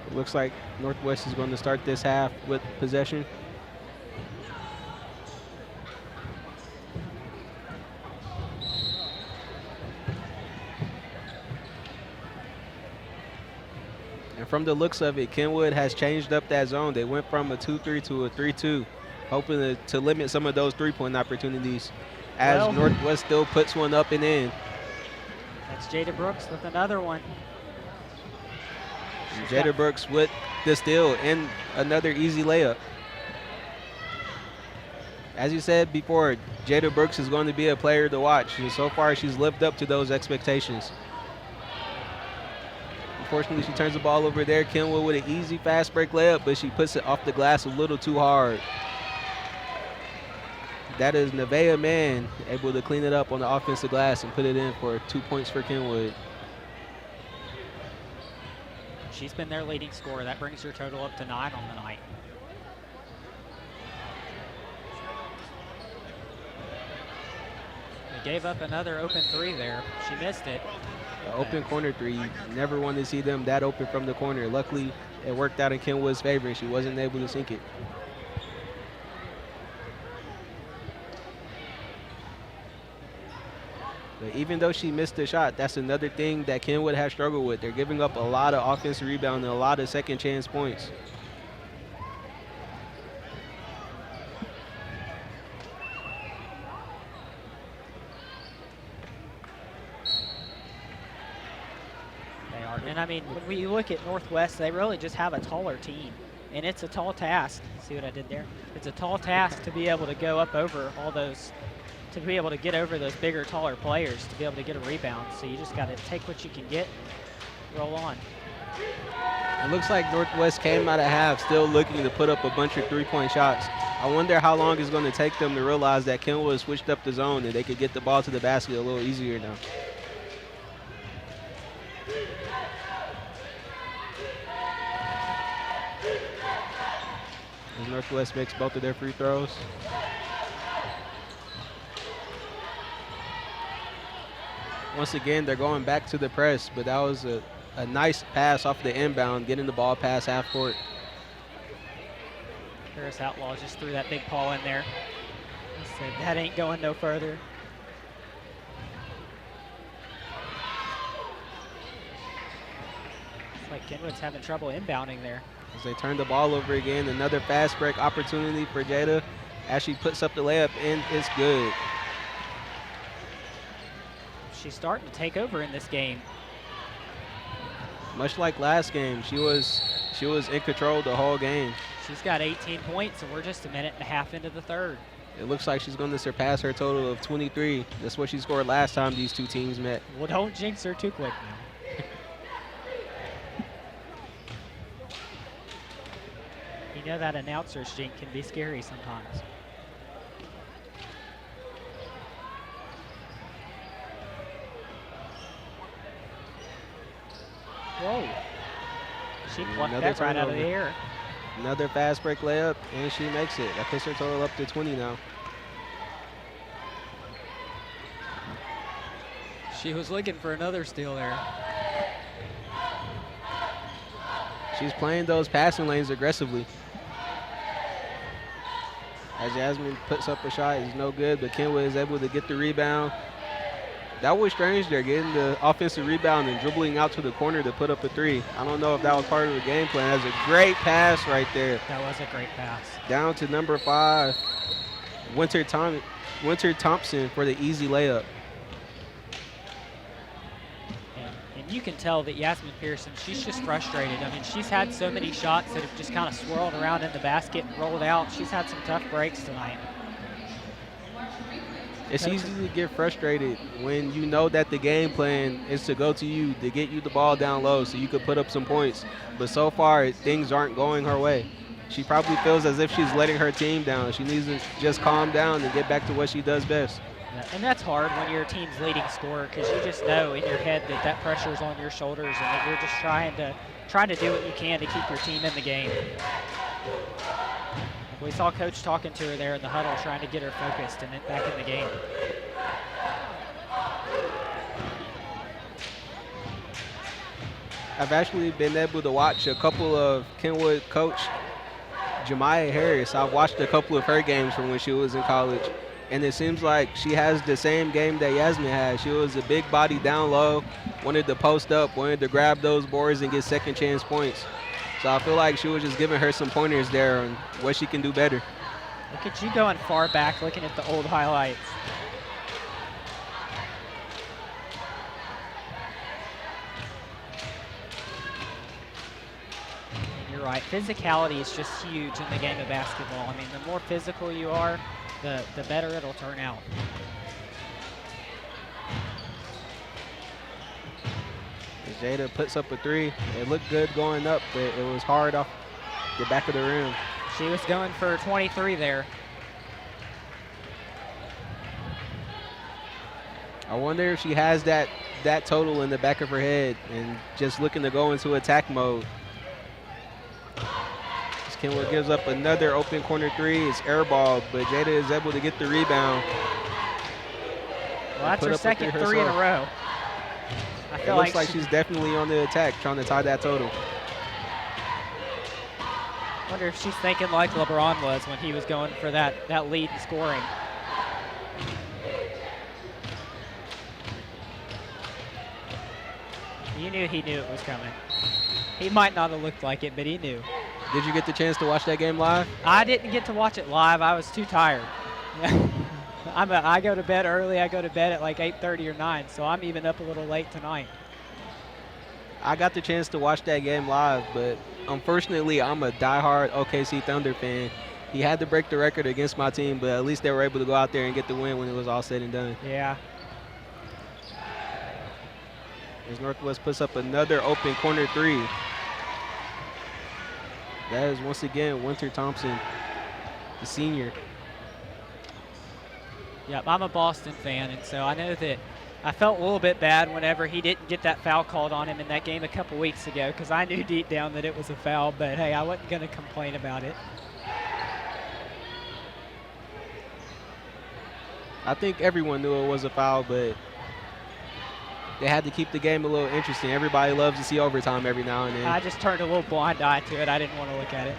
It looks like Northwest is going to start this half with possession. And from the looks of it, Kenwood has changed up that zone. They went from a 2-3 to a 3-2, hoping to limit some of those three-point opportunities as Northwest still puts one up and in. That's Jada Brooks with another one. Jada Brooks with the steal and another easy layup. As you said before, Jada Brooks is going to be a player to watch, and so far she's lived up to those expectations. Unfortunately, she turns the ball over there. Kenwood with an easy fast break layup, but she puts it off the glass a little too hard. That is Nevaeh Mann able to clean it up on the offensive glass and put it in for 2 points for Kenwood. She's been their leading scorer. That brings her total up to 9 on the night. They gave up another open three there. She missed it. The open corner three, you never want to see them that open from the corner. Luckily, it worked out in Kenwood's favor, and she wasn't able to sink it. But even though she missed the shot, that's another thing that Kenwood has struggled with. They're giving up a lot of offensive rebound and a lot of second chance points. They are. And I mean, when we look at Northwest, they really just have a taller team. And it's a tall task. See what I did there? It's a tall task to be able to go up over all those, to be able to get over those bigger, taller players, to be able to get a rebound. So you just got to take what you can get roll on. It looks like Northwest came out of half still looking to put up a bunch of three-point shots. I wonder how long it's going to take them to realize that Kenwood switched up the zone and they could get the ball to the basket a little easier now. As Northwest makes both of their free throws. Once again, they're going back to the press, but that was a nice pass off the inbound, getting the ball past half court. Harris Outlaw just threw that big ball in there. He said, that ain't going no further. It's like Kenwood's having trouble inbounding there. As they turn the ball over again, another fast break opportunity for Jada. As she puts up the layup, and it's good. She's starting to take over in this game. Much like last game, she was in control the whole game. She's got 18 points, and we're just a minute and a half into the third. It looks like she's going to surpass her total of 23. That's what she scored last time these two teams met. Well, don't jinx her too quick now. You know that announcer's jinx can be scary sometimes. Whoa. She plucked that right out of the air. Another fast break layup, and she makes it. That puts her total up to 20 now. She was looking for another steal there. She's playing those passing lanes aggressively. As Jasmine puts up a shot, it's no good, but Kenwood is able to get the rebound. That was strange there, getting the offensive rebound and dribbling out to the corner to put up a three. I don't know if that was part of the game plan. That's a great pass right there. That was a great pass. Down to number 5, Winter Thompson for the easy layup. And you can tell that Yasmin Pearson, she's just frustrated. I mean, she's had so many shots that have just kind of swirled around in the basket and rolled out. She's had some tough breaks tonight. It's easy to get frustrated when you know that the game plan is to go to you, to get you the ball down low so you could put up some points. But so far, things aren't going her way. She probably feels as if she's letting her team down. She needs to just calm down and get back to what she does best. Yeah, and that's hard when your team's leading scorer, because you just know in your head that that pressure's on your shoulders and that you're just trying to do what you can to keep your team in the game. We saw Coach talking to her there in the huddle, trying to get her focused and back in the game. I've actually been able to watch a couple of Kenwood coach Jemiah Harris. I've watched a couple of her games from when she was in college, and it seems like she has the same game that Yasmin had. She was a big body down low, wanted to post up, wanted to grab those boards and get second chance points. So I feel like she was just giving her some pointers there on what she can do better. Look at you going far back, looking at the old highlights. You're right, physicality is just huge in the game of basketball. I mean, the more physical you are, the better it'll turn out. Jada puts up a three. It looked good going up, but it was hard off the back of the rim. She was going for 23 there. I wonder if she has that total in the back of her head and just looking to go into attack mode. Kenwood gives up another open corner three. It's airball, but Jada is able to get the rebound. Well, that's her second three in a row. I feel looks like she's definitely on the attack, trying to tie that total. I wonder if she's thinking like LeBron was when he was going for that lead in scoring. You knew he knew it was coming. He might not have looked like it, but he knew. Did you get the chance to watch that game live? I didn't get to watch it live. I was too tired. I go to bed early. I go to bed at like 8:30 or 9, so I'm even up a little late tonight. I got the chance to watch that game live, but unfortunately, I'm a diehard OKC Thunder fan. He had to break the record against my team, but at least they were able to go out there and get the win when it was all said and done. Yeah. As Northwest puts up another open corner three. That is once again Winter Thompson, the senior. Yep, I'm a Boston fan, and so I know that I felt a little bit bad whenever he didn't get that foul called on him in that game a couple weeks ago, because I knew deep down that it was a foul, but hey, I wasn't going to complain about it. I think everyone knew it was a foul, but they had to keep the game a little interesting. Everybody loves to see overtime every now and then. I just turned a little blind eye to it. I didn't want to look at it.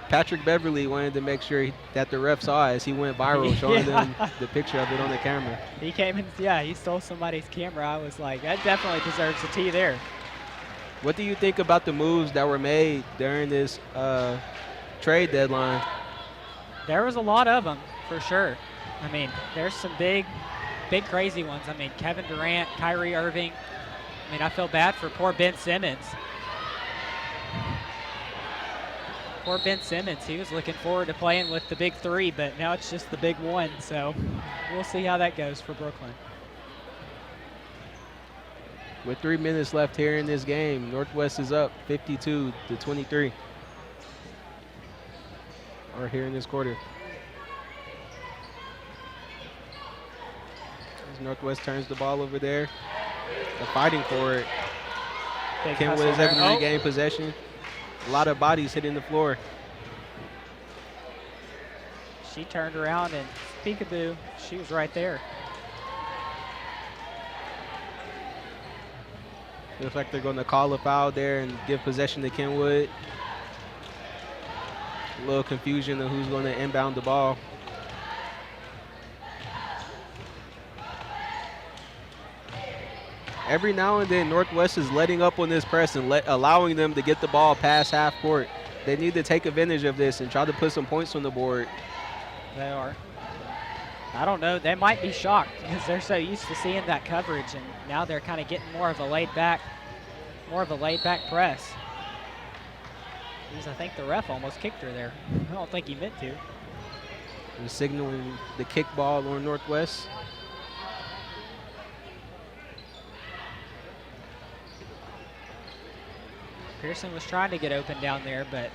Patrick Beverly wanted to make sure that the ref saw it as he went viral, showing them the picture of it on the camera. He came in, yeah, he stole somebody's camera. I was like, that definitely deserves a T there. What do you think about the moves that were made during this trade deadline? There was a lot of them, for sure. I mean, there's some big crazy ones. I mean, Kevin Durant, Kyrie Irving. I mean, I feel bad for poor Ben Simmons. Poor Ben Simmons, he was looking forward to playing with the big three, but now it's just the big one, so we'll see how that goes for Brooklyn. With 3 minutes left here in this game, Northwest is up 52-23. Or here in this quarter. As Northwest turns the ball over there. They're fighting for it. Kenwood is able to regain possession. A lot of bodies hitting the floor. She turned around and peekaboo, she was right there. Looks like they're going to call a foul there and give possession to Kenwood. A little confusion of who's going to inbound the ball. Every now and then, Northwest is letting up on this press and allowing them to get the ball past half court. They need to take advantage of this and try to put some points on the board. They are. I don't know, they might be shocked because they're so used to seeing that coverage, and now they're kind of getting more of a laid back press. Jeez, I think the ref almost kicked her there. I don't think he meant to. They're signaling the kick ball on Northwest. Pearson was trying to get open down there, but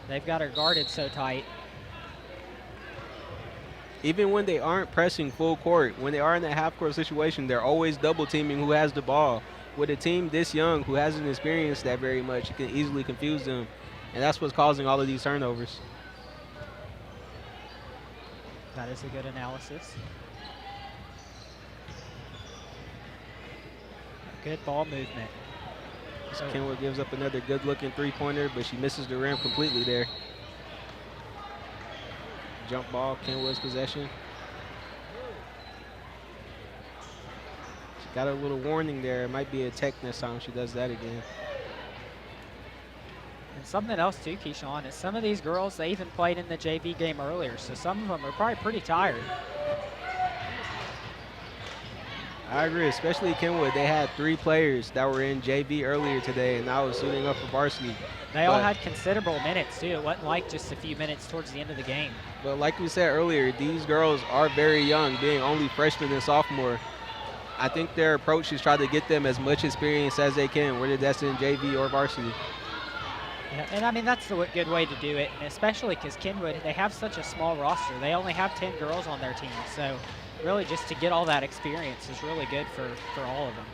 they've got her guarded so tight. Even when they aren't pressing full court, when they are in that half-court situation, they're always double-teaming who has the ball. With a team this young who hasn't experienced that very much, it can easily confuse them, and that's what's causing all of these turnovers. That is a good analysis. Good ball movement. So Kenwood gives up another good-looking three-pointer, but she misses the rim completely there. Jump ball, Kenwood's possession. She got a little warning there. It might be a tech next time she does that again. And something else too, Keyshawn, is some of these girls, they even played in the JV game earlier, so some of them are probably pretty tired. I agree, especially Kenwood. They had 3 players that were in JV earlier today, and now was suiting up for varsity. They all had considerable minutes too. It wasn't like just a few minutes towards the end of the game. But like we said earlier, these girls are very young, being only freshmen and sophomore. I think their approach is try to get them as much experience as they can, whether that's in JV or varsity. Yeah, and I mean, that's the good way to do it, and especially because Kenwood, they have such a small roster. They only have 10 girls on their team, so really just to get all that experience is really good for all of them.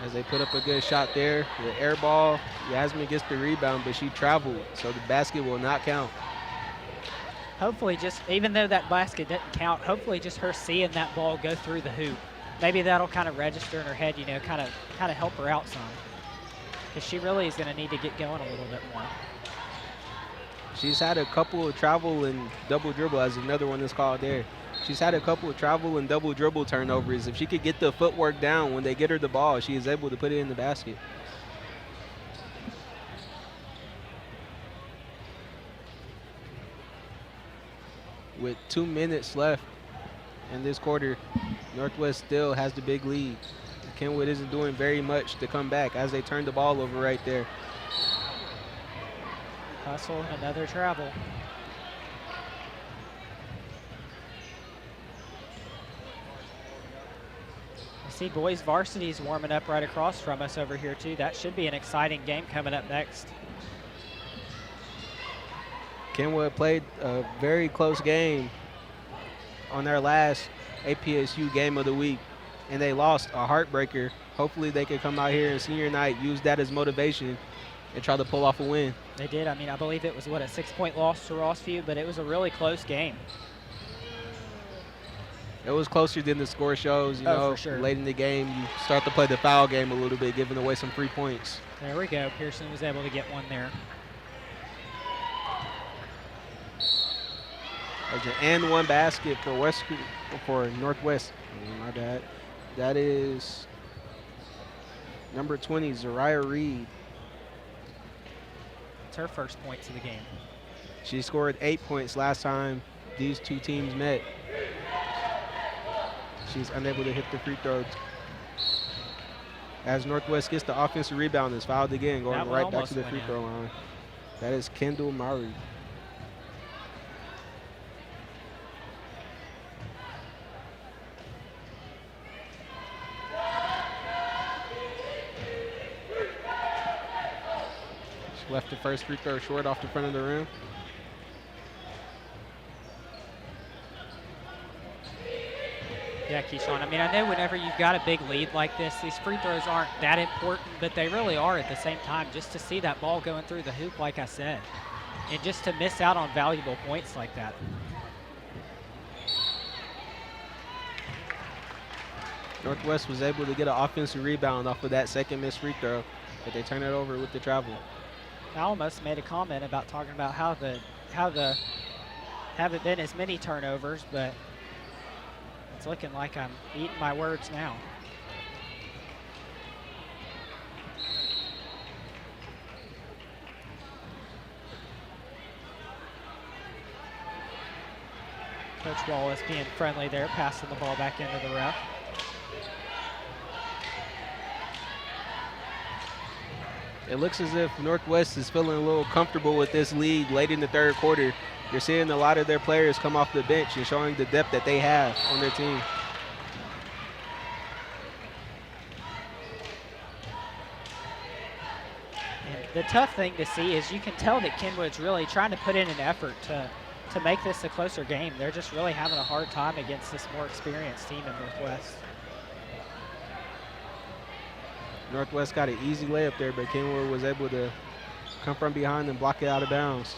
As they put up a good shot there, the air ball, Yasmin gets the rebound, but she traveled, so the basket will not count. Hopefully just, even though that basket didn't count, hopefully just her seeing that ball go through the hoop. Maybe that'll kind of register in her head, you know, kind of help her out some. Because she really is going to need to get going a little bit more. She's had a couple of travel and double dribble, as another one is called there. She's had a couple of travel and double dribble turnovers. If she could get the footwork down when they get her the ball, she is able to put it in the basket. With 2 minutes left in this quarter, Northwest still has the big lead. Kenwood isn't doing very much to come back as they turn the ball over right there. Hustle and another travel. See, boys varsity is warming up right across from us over here, too. That should be an exciting game coming up next. Kenwood played a very close game on their last APSU game of the week, and they lost a heartbreaker. Hopefully they can come out here in senior night, use that as motivation, and try to pull off a win. They did. I mean, I believe it was, what, a 6-point loss to Rossview, but it was a really close game. It was closer than the score shows, you know. For sure. Late in the game, you start to play the foul game a little bit, giving away some free points. There we go. Pearson was able to get one there. There's an and one basket for Northwest. My bad. That is number 20, Zariah Reed. It's her first points of the game. She scored 8 points last time these two teams met. She's unable to hit the free throws. As Northwest gets the offensive rebound, is fouled again, going right back to the free throw line. That is Kendall Murray. She left the first free throw short off the front of the rim. Yeah, Keyshawn, I mean, I know whenever you've got a big lead like this, these free throws aren't that important, but they really are at the same time, just to see that ball going through the hoop, like I said, and just to miss out on valuable points like that. Northwest was able to get an offensive rebound off of that second missed free throw, but they turn it over with the travel. I almost made a comment about talking about how haven't been as many turnovers, but it's looking like I'm eating my words now. Coach Wallace being friendly there, passing the ball back into the ref. It looks as if Northwest is feeling a little comfortable with this lead late in the third quarter. You're seeing a lot of their players come off the bench and showing the depth that they have on their team. And the tough thing to see is you can tell that Kenwood's really trying to put in an effort to make this a closer game. They're just really having a hard time against this more experienced team in Northwest. Northwest got an easy layup there, but Kenwood was able to come from behind and block it out of bounds.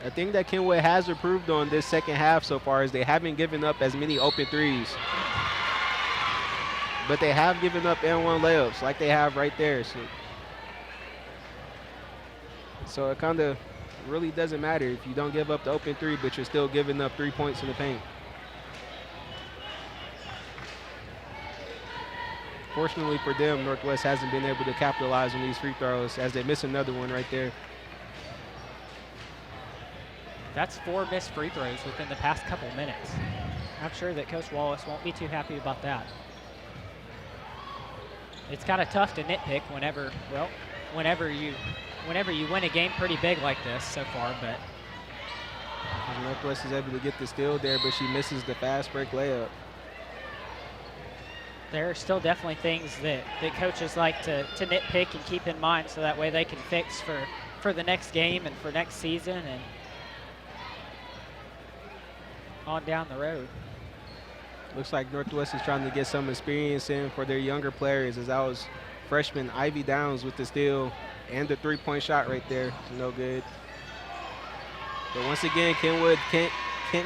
I think that Kenwood has improved on this second half so far is they haven't given up as many open threes. But they have given up N1 layups like they have right there. So it kind of really doesn't matter if you don't give up the open three, but you're still giving up 3 points in the paint. Fortunately for them, Northwest hasn't been able to capitalize on these free throws as they miss another one right there. That's 4 missed free throws within the past couple minutes. I'm sure that Coach Wallace won't be too happy about that. It's kind of tough to nitpick whenever you win a game pretty big like this so far, but Northwest is able to get the steal there, but she misses the fast break layup. there are still definitely things that coaches like to nitpick and keep in mind so that way they can fix for the next game and for next season and on down the road. Looks like Northwest is trying to get some experience in for their younger players, as that was freshman Ivy Downs with the steal and the three-point shot right there. No good. But once again, Kenwood can't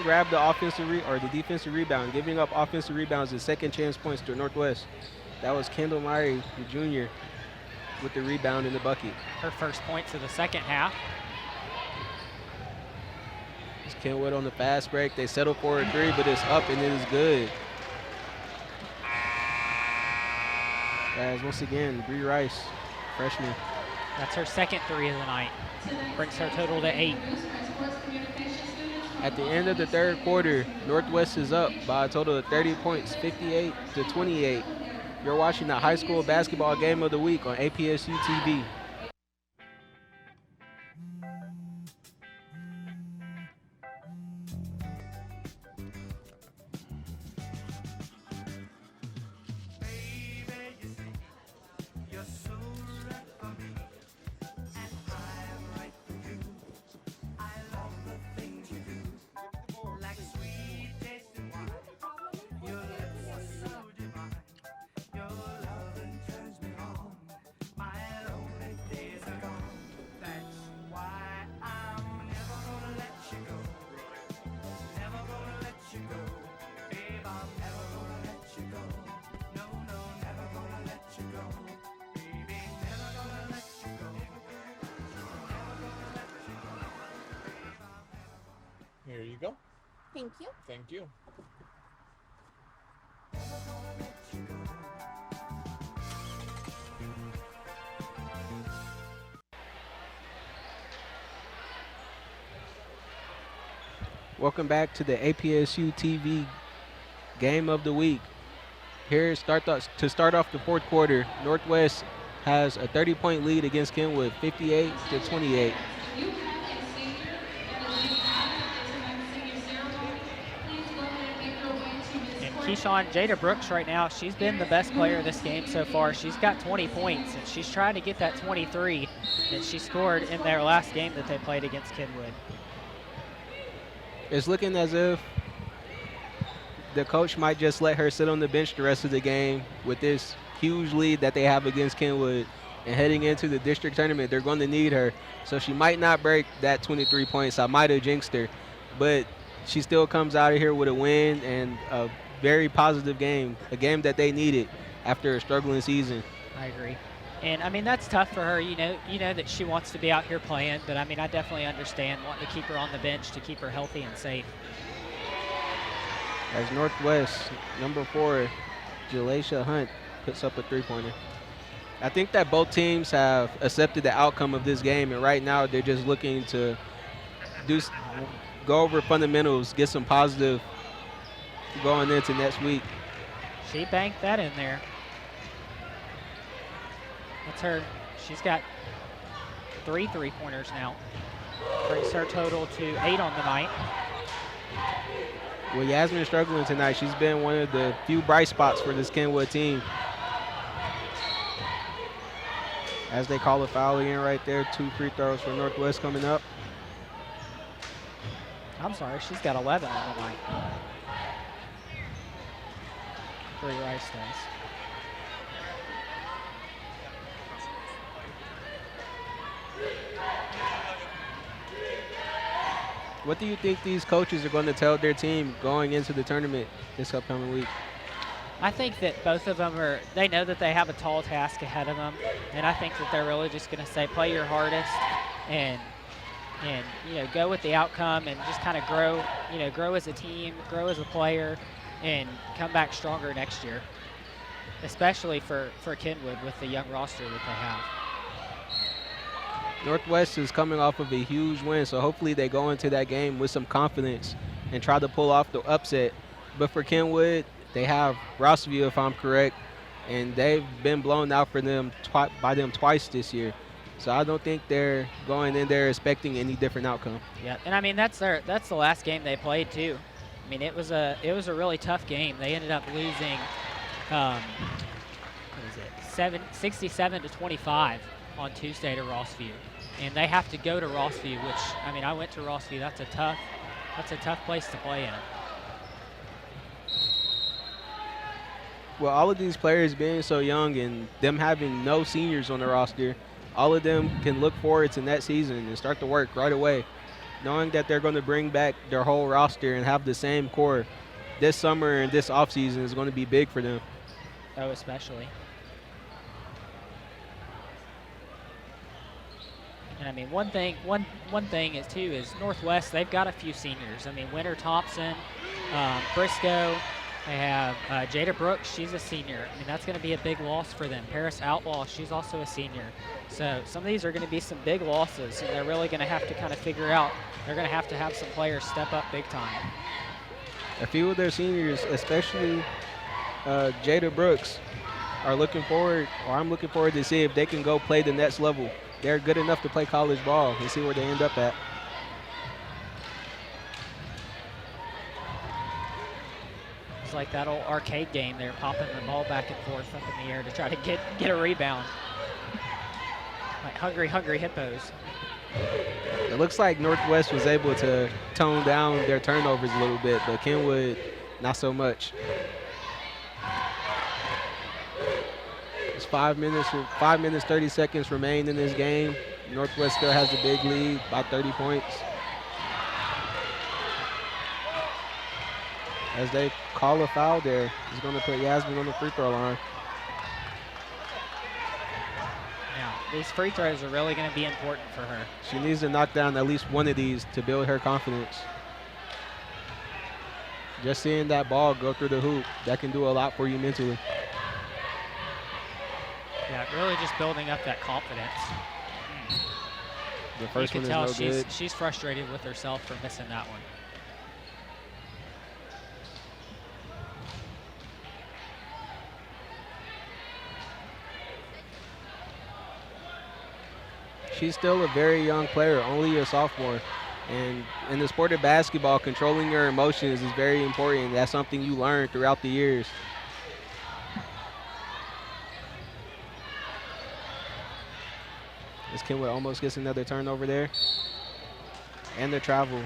grab the offensive or the defensive rebound, giving up offensive rebounds and second chance points to Northwest. That was Kendall Murray, the junior, with the rebound in the bucket. Her first points of the second half. It's Kenwood on the fast break. They settle for a three, but it's up and it is good. As once again, Bree Rice, freshman. That's her second three of the night. Brings her total to 8. At the end of the third quarter, Northwest is up by a total of 30 points, 58-28. You're watching the high school basketball game of the week on APSU-TV. Thank you. Thank you. Welcome back to the APSU-TV Game of the Week. Here to start off the fourth quarter, Northwest has a 30-point lead against Kenwood, 58-28. And Keyshawn, Jada Brooks right now, she's been the best player of this game so far. She's got 20 points, and she's trying to get that 23 that she scored in their last game that they played against Kenwood. It's looking as if the coach might just let her sit on the bench the rest of the game with this huge lead that they have against Kenwood. And heading into the district tournament, they're going to need her. So she might not break that 23 points. I might have jinxed her. But she still comes out of here with a win and a very positive game, a game that they needed after a struggling season. I agree. And, I mean, that's tough for her. You know that she wants to be out here playing. But, I mean, I definitely understand wanting to keep her on the bench to keep her healthy and safe. As Northwest, number 4, Jalaisha Hunt, puts up a three-pointer. I think that both teams have accepted the outcome of this game, and right now they're just looking to go over fundamentals, get some positive going into next week. She banked that in there. That's her. She's got 3 three-pointers now. Brings her total to 8 on the night. Well, Yasmin's struggling tonight. She's been one of the few bright spots for this Kenwood team. As they call a foul again right there, 2 free throws for Northwest coming up. I'm sorry, she's got 11 on the night. 3 Rice does. What do you think these coaches are going to tell their team going into the tournament this upcoming week? I think that both of them they know that they have a tall task ahead of them, and I think that they're really just going to say, play your hardest and go with the outcome and just kind of grow as a team, grow as a player, and come back stronger next year, especially for Kenwood with the young roster that they have. Northwest is coming off of a huge win, so hopefully they go into that game with some confidence and try to pull off the upset. But for Kenwood, they have Rossview, if I'm correct, and they've been blown out for them by them twice this year. So I don't think they're going in there expecting any different outcome. Yeah, and I mean that's the last game they played too. I mean it was a really tough game. They ended up losing 67-25 on Tuesday to Rossview, and they have to go to Rossview, which I mean I went to Rossview. That's a tough place to play in. Well, all of these players being so young and them having no seniors on the roster, all of them can look forward to next season and start to work right away, knowing that they're going to bring back their whole roster and have the same core this summer and this offseason is going to be big for them. Oh, especially. And I mean, one thing is Northwest, they've got a few seniors. I mean, Winter Thompson, Briscoe. They have Jada Brooks, she's a senior. I mean, that's going to be a big loss for them. Paris Outlaw, she's also a senior. So some of these are going to be some big losses, and they're really going to have to kind of figure out, they're going to have some players step up big time. A few of their seniors, especially Jada Brooks, I'm looking forward to see if they can go play the next level. They're good enough to play college ball and see where they end up at. It's like that old arcade game there, popping the ball back and forth up in the air to try to get a rebound. Like hungry hippos. It looks like Northwest was able to tone down their turnovers a little bit, but Kenwood, not so much. It's 5 minutes, 30 seconds remain in this game. Northwest still has the big lead by 30 points. As they call a foul there, it's going to put Yasmin on the free throw line. Now, these free throws are really going to be important for her. She needs to knock down at least one of these to build her confidence. Just seeing that ball go through the hoop, that can do a lot for you mentally. Yeah, really just building up that confidence. The first you one can is tell no good. she's frustrated with herself for missing that one. She's still a very young player, only a sophomore. And in the sport of basketball, controlling your emotions is very important. That's something you learn throughout the years. As Kenwood almost gets another turnover there. And the travel,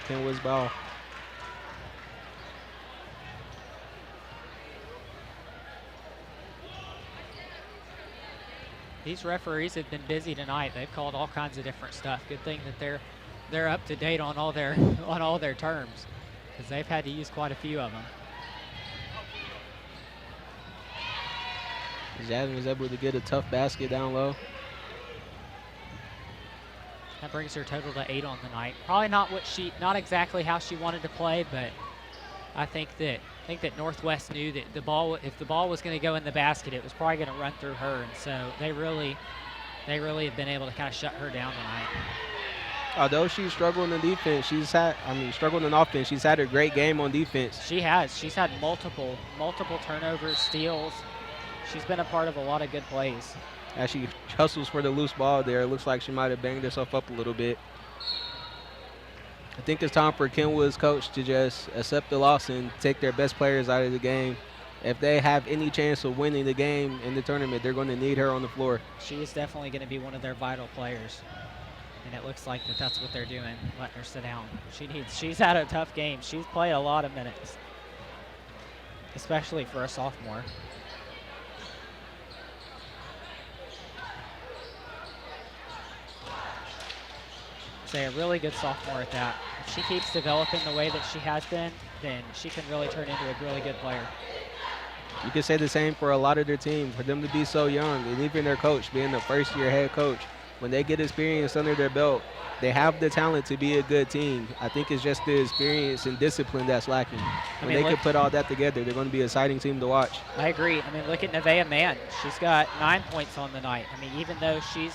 Kenwood's ball. These referees have been busy tonight. They've called all kinds of different stuff. Good thing that they're up to date on all their terms, because they've had to use quite a few of them. Jasmine was able to get a tough basket down low. That brings her total to 8 on the night. Probably not exactly how she wanted to play, but I think that Northwest knew that if the ball was going to go in the basket, it was probably going to run through her, and so they really have been able to kind of shut her down tonight. Although she's struggling in defense, struggling in offense, she's had a great game on defense. She has. She's had multiple turnovers, steals. She's been a part of a lot of good plays. As she hustles for the loose ball there, it looks like she might have banged herself up a little bit. I think it's time for Kenwood's coach to just accept the loss and take their best players out of the game. If they have any chance of winning the game in the tournament, they're going to need her on the floor. She is definitely going to be one of their vital players. And it looks like that's what they're doing, letting her sit down. She's had a tough game. She's played a lot of minutes, especially for a sophomore. Say a really good sophomore at that. If she keeps developing the way that she has been, then she can really turn into a really good player. You could say the same for a lot of their team. For them to be so young, and even their coach being the first-year head coach, when they get experience under their belt, they have the talent to be a good team. I think it's just the experience and discipline that's lacking. When they can put all that together, they're going to be an exciting team to watch. I agree. Look at Nevaeh Mann. She's got 9 points on the night. Even though she's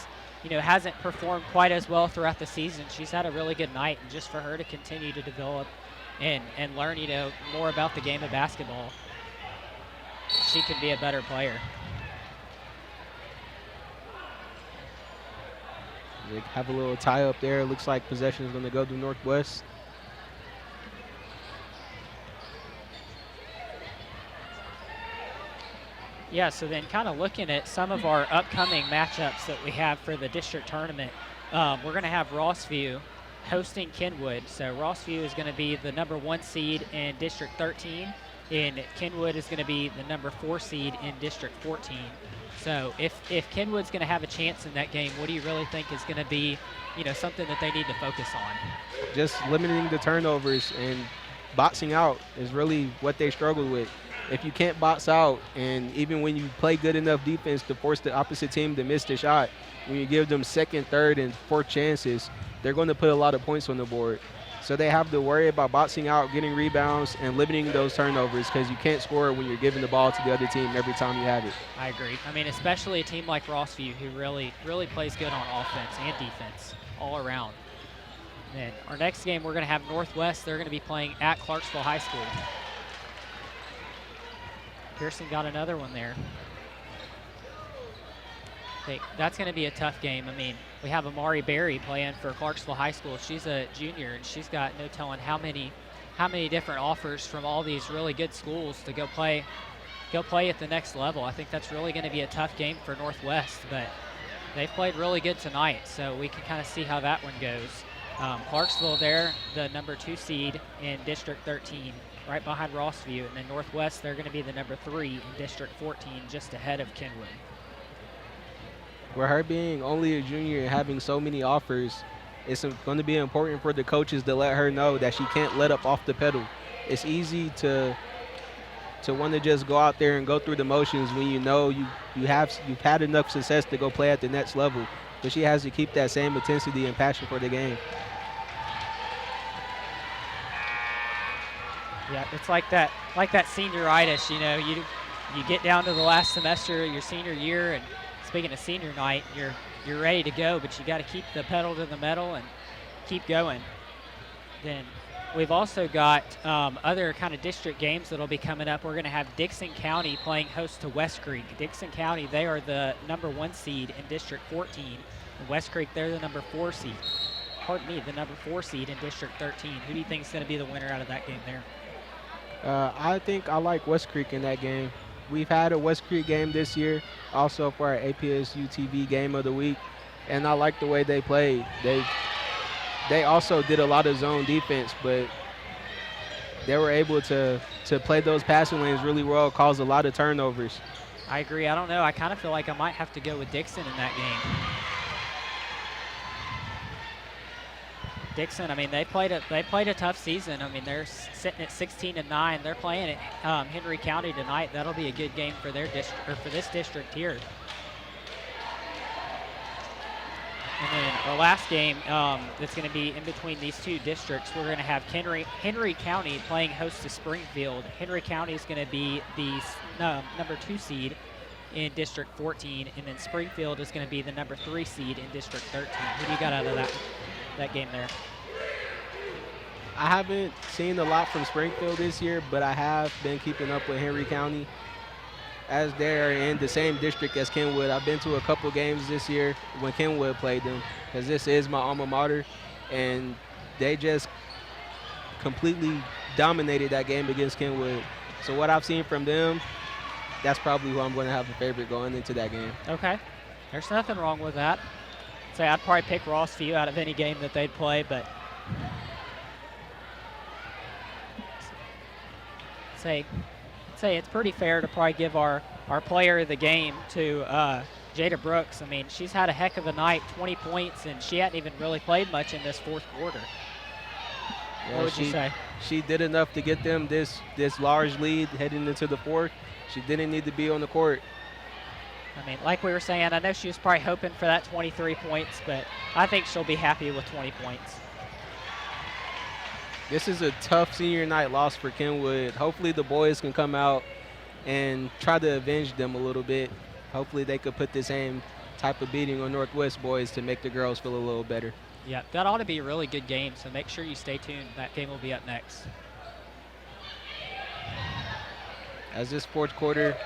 hasn't performed quite as well throughout the season, she's had a really good night. And just for her to continue to develop and learn, more about the game of basketball, she could be a better player. They have a little tie up there. It looks like possession is going to go to Northwest. Yeah, so then kind of looking at some of our upcoming matchups that we have for the district tournament, we're going to have Rossview hosting Kenwood. So Rossview is going to be the number 1 seed in District 13, and Kenwood is going to be the number 4 seed in District 14. So if Kenwood's going to have a chance in that game, what do you really think is going to be, something that they need to focus on? Just limiting the turnovers and boxing out is really what they struggle with. If you can't box out, and even when you play good enough defense to force the opposite team to miss the shot, when you give them 2nd, 3rd, and 4th chances, they're going to put a lot of points on the board. So they have to worry about boxing out, getting rebounds, and limiting those turnovers, because you can't score when you're giving the ball to the other team every time you have it. I agree. especially a team like Rossview, who really plays good on offense and defense all around. And our next game, we're going to have Northwest. They're going to be playing at Clarksville High School. Pearson got another one there. That's going to be a tough game. We have Amari Berry playing for Clarksville High School. She's a junior, and she's got no telling how many different offers from all these really good schools to go play at the next level. I think that's really going to be a tough game for Northwest, but they played really good tonight, so we can kind of see how that one goes. Clarksville, they're the number 2 seed in District 13, right behind Rossview, and then Northwest, they're going to be the number 3 in District 14, just ahead of Kenwood. With her being only a junior and having so many offers, it's going to be important for the coaches to let her know that she can't let up off the pedal. It's easy to want to just go out there and go through the motions when you've had enough success to go play at the next level, but she has to keep that same intensity and passion for the game. Yeah, it's like that senioritis. You know, you get down to the last semester of your senior year, and speaking of senior night, you're ready to go, but you got to keep the pedal to the metal and keep going. Then we've also got other kind of district games that'll be coming up. We're going to have Dixon County playing host to West Creek. Dixon County, they are the number 1 seed in District 14. And West Creek, they're the number 4 seed. Pardon me, the number 4 seed in District 13. Who do you think is going to be the winner out of that game there? I think I like West Creek in that game. We've had a West Creek game this year, also for our APSU-TV game of the week, and I like the way they played. They also did a lot of zone defense, but they were able to play those passing lanes really well, cause a lot of turnovers. I agree. I don't know. I kind of feel like I might have to go with Dixon in that game. Dixon, I mean, they played a tough season. I mean, they're sitting at 16-9. They're playing at Henry County tonight. That'll be a good game for their district, or for this district here. And then our last game that's going to be in between these two districts, we're going to have Henry County playing host to Springfield. Henry County is going to be the number 2 seed in District 14, and then Springfield is going to be the number 3 seed in District 13. Who do you got out of that game there? I haven't seen a lot from Springfield this year, but I have been keeping up with Henry County, as they're in the same district as Kenwood. I've been to a couple games this year when Kenwood played them, because this is my alma mater, and they just completely dominated that game against Kenwood. So what I've seen from them, that's probably who I'm going to have a favorite going into that game. Okay. There's nothing wrong with that. Say I'd probably pick Rossview out of any game that they'd play, but say it's pretty fair to probably give our player of the game to Jada Brooks. I mean, she's had a heck of a night, 20 points, and she hadn't even really played much in this 4th quarter. Yeah, what would you say? She did enough to get them this large lead heading into the 4th. She didn't need to be on the court. I mean, like we were saying, I know she was probably hoping for that 23 points, but I think she'll be happy with 20 points. This is a tough senior night loss for Kenwood. Hopefully the boys can come out and try to avenge them a little bit. Hopefully they could put the same type of beating on Northwest boys to make the girls feel a little better. Yeah, that ought to be a really good game, so make sure you stay tuned. That game will be up next. As this 4th quarter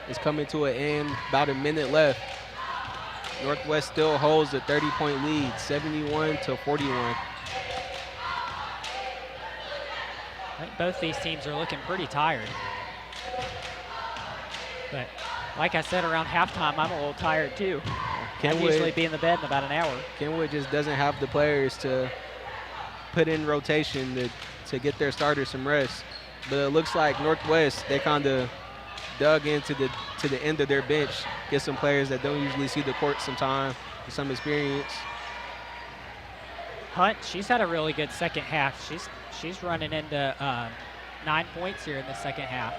is coming to an end, about a minute left. Northwest still holds a 30-point lead, 71-41. I think both these teams are looking pretty tired. But like I said, around halftime, I'm a little tired too. I usually be in the bed in about an hour. Kenwood just doesn't have the players to put in rotation to get their starters some rest. But it looks like Northwest, they kind of dug into the end of their bench, get some players that don't usually see the court sometime, with some experience. Hunt, she's had a really good second half. She's running into 9 points here in the second half.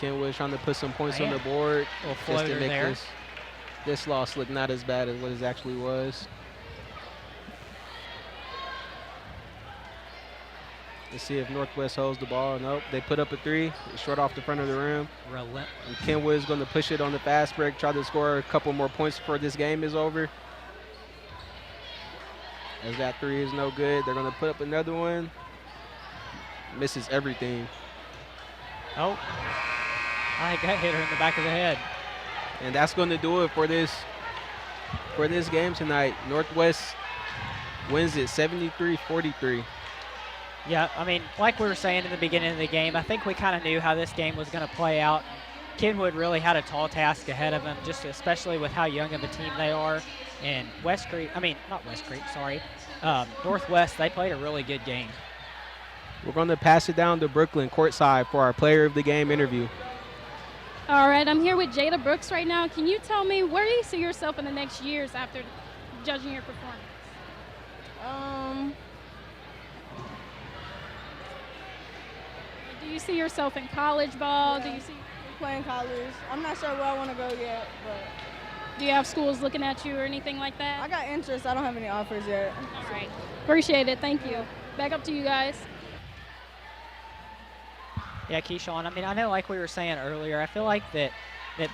Kenwood trying to put some points on the board just to make there. This loss look not as bad as what it actually was. Let's see if Northwest holds the ball. Nope, they put up a 3, short off the front of the rim. And Kenwood is going to push it on the fast break, try to score a couple more points before this game is over. As that 3 is no good, they're going to put up another one. Misses everything. Oh, I got hit her in the back of the head. And that's going to do it for this game tonight. Northwest wins it 73-43. Yeah, I mean, like we were saying in the beginning of the game, I think we kind of knew how this game was going to play out. Kenwood really had a tall task ahead of them, just especially with how young of a team they are. And Northwest, they played a really good game. We're going to pass it down to Brooklyn courtside for our player of the game interview. All right, I'm here with Jada Brooks right now. Can you tell me, where do you see yourself in the next years after judging your performance? Do you see yourself in college ball? Yeah. Do you see playing college? I'm not sure where I want to go yet, but Do you have schools looking at you or anything like that? I got interest. I don't have any offers yet. All right. Appreciate it. Thank you. Back up to you guys. Yeah, Keyshawn, I mean, I know like we were saying earlier, I feel like that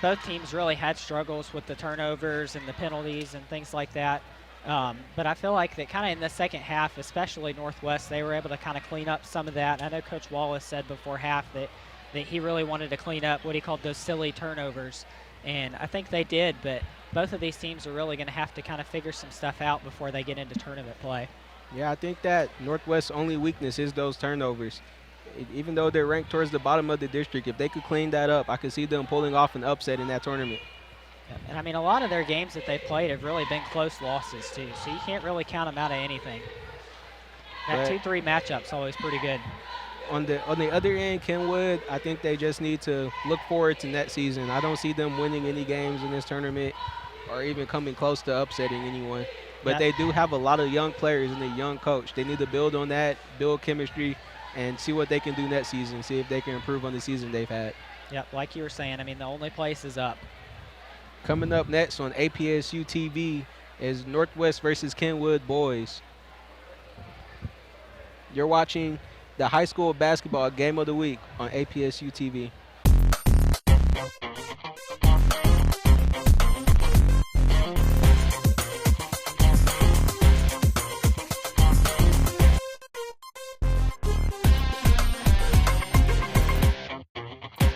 both teams really had struggles with the turnovers and the penalties and things like that. But I feel like that kind of in the second half, especially Northwest, they were able to kind of clean up some of that. I know Coach Wallace said before half that he really wanted to clean up what he called those silly turnovers. And I think they did, but both of these teams are really going to have to kind of figure some stuff out before they get into tournament play. Yeah, I think that Northwest's only weakness is those turnovers. Even though they're ranked towards the bottom of the district, if they could clean that up, I could see them pulling off an upset in that tournament. Yeah, and I mean, a lot of their games that they've played have really been close losses too, so you can't really count them out of anything. That 2-3 matchup's always pretty good. On the other end, Kenwood, I think they just need to look forward to next season. I don't see them winning any games in this tournament or even coming close to upsetting anyone. But they do have a lot of young players and a young coach. They need to build on that, build chemistry, and see what they can do next season, see if they can improve on the season they've had. Yep, like you were saying, I mean, the only place is up. Coming up next on APSU-TV is Northwest versus Kenwood boys. You're watching the high school basketball game of the week on APSU-TV.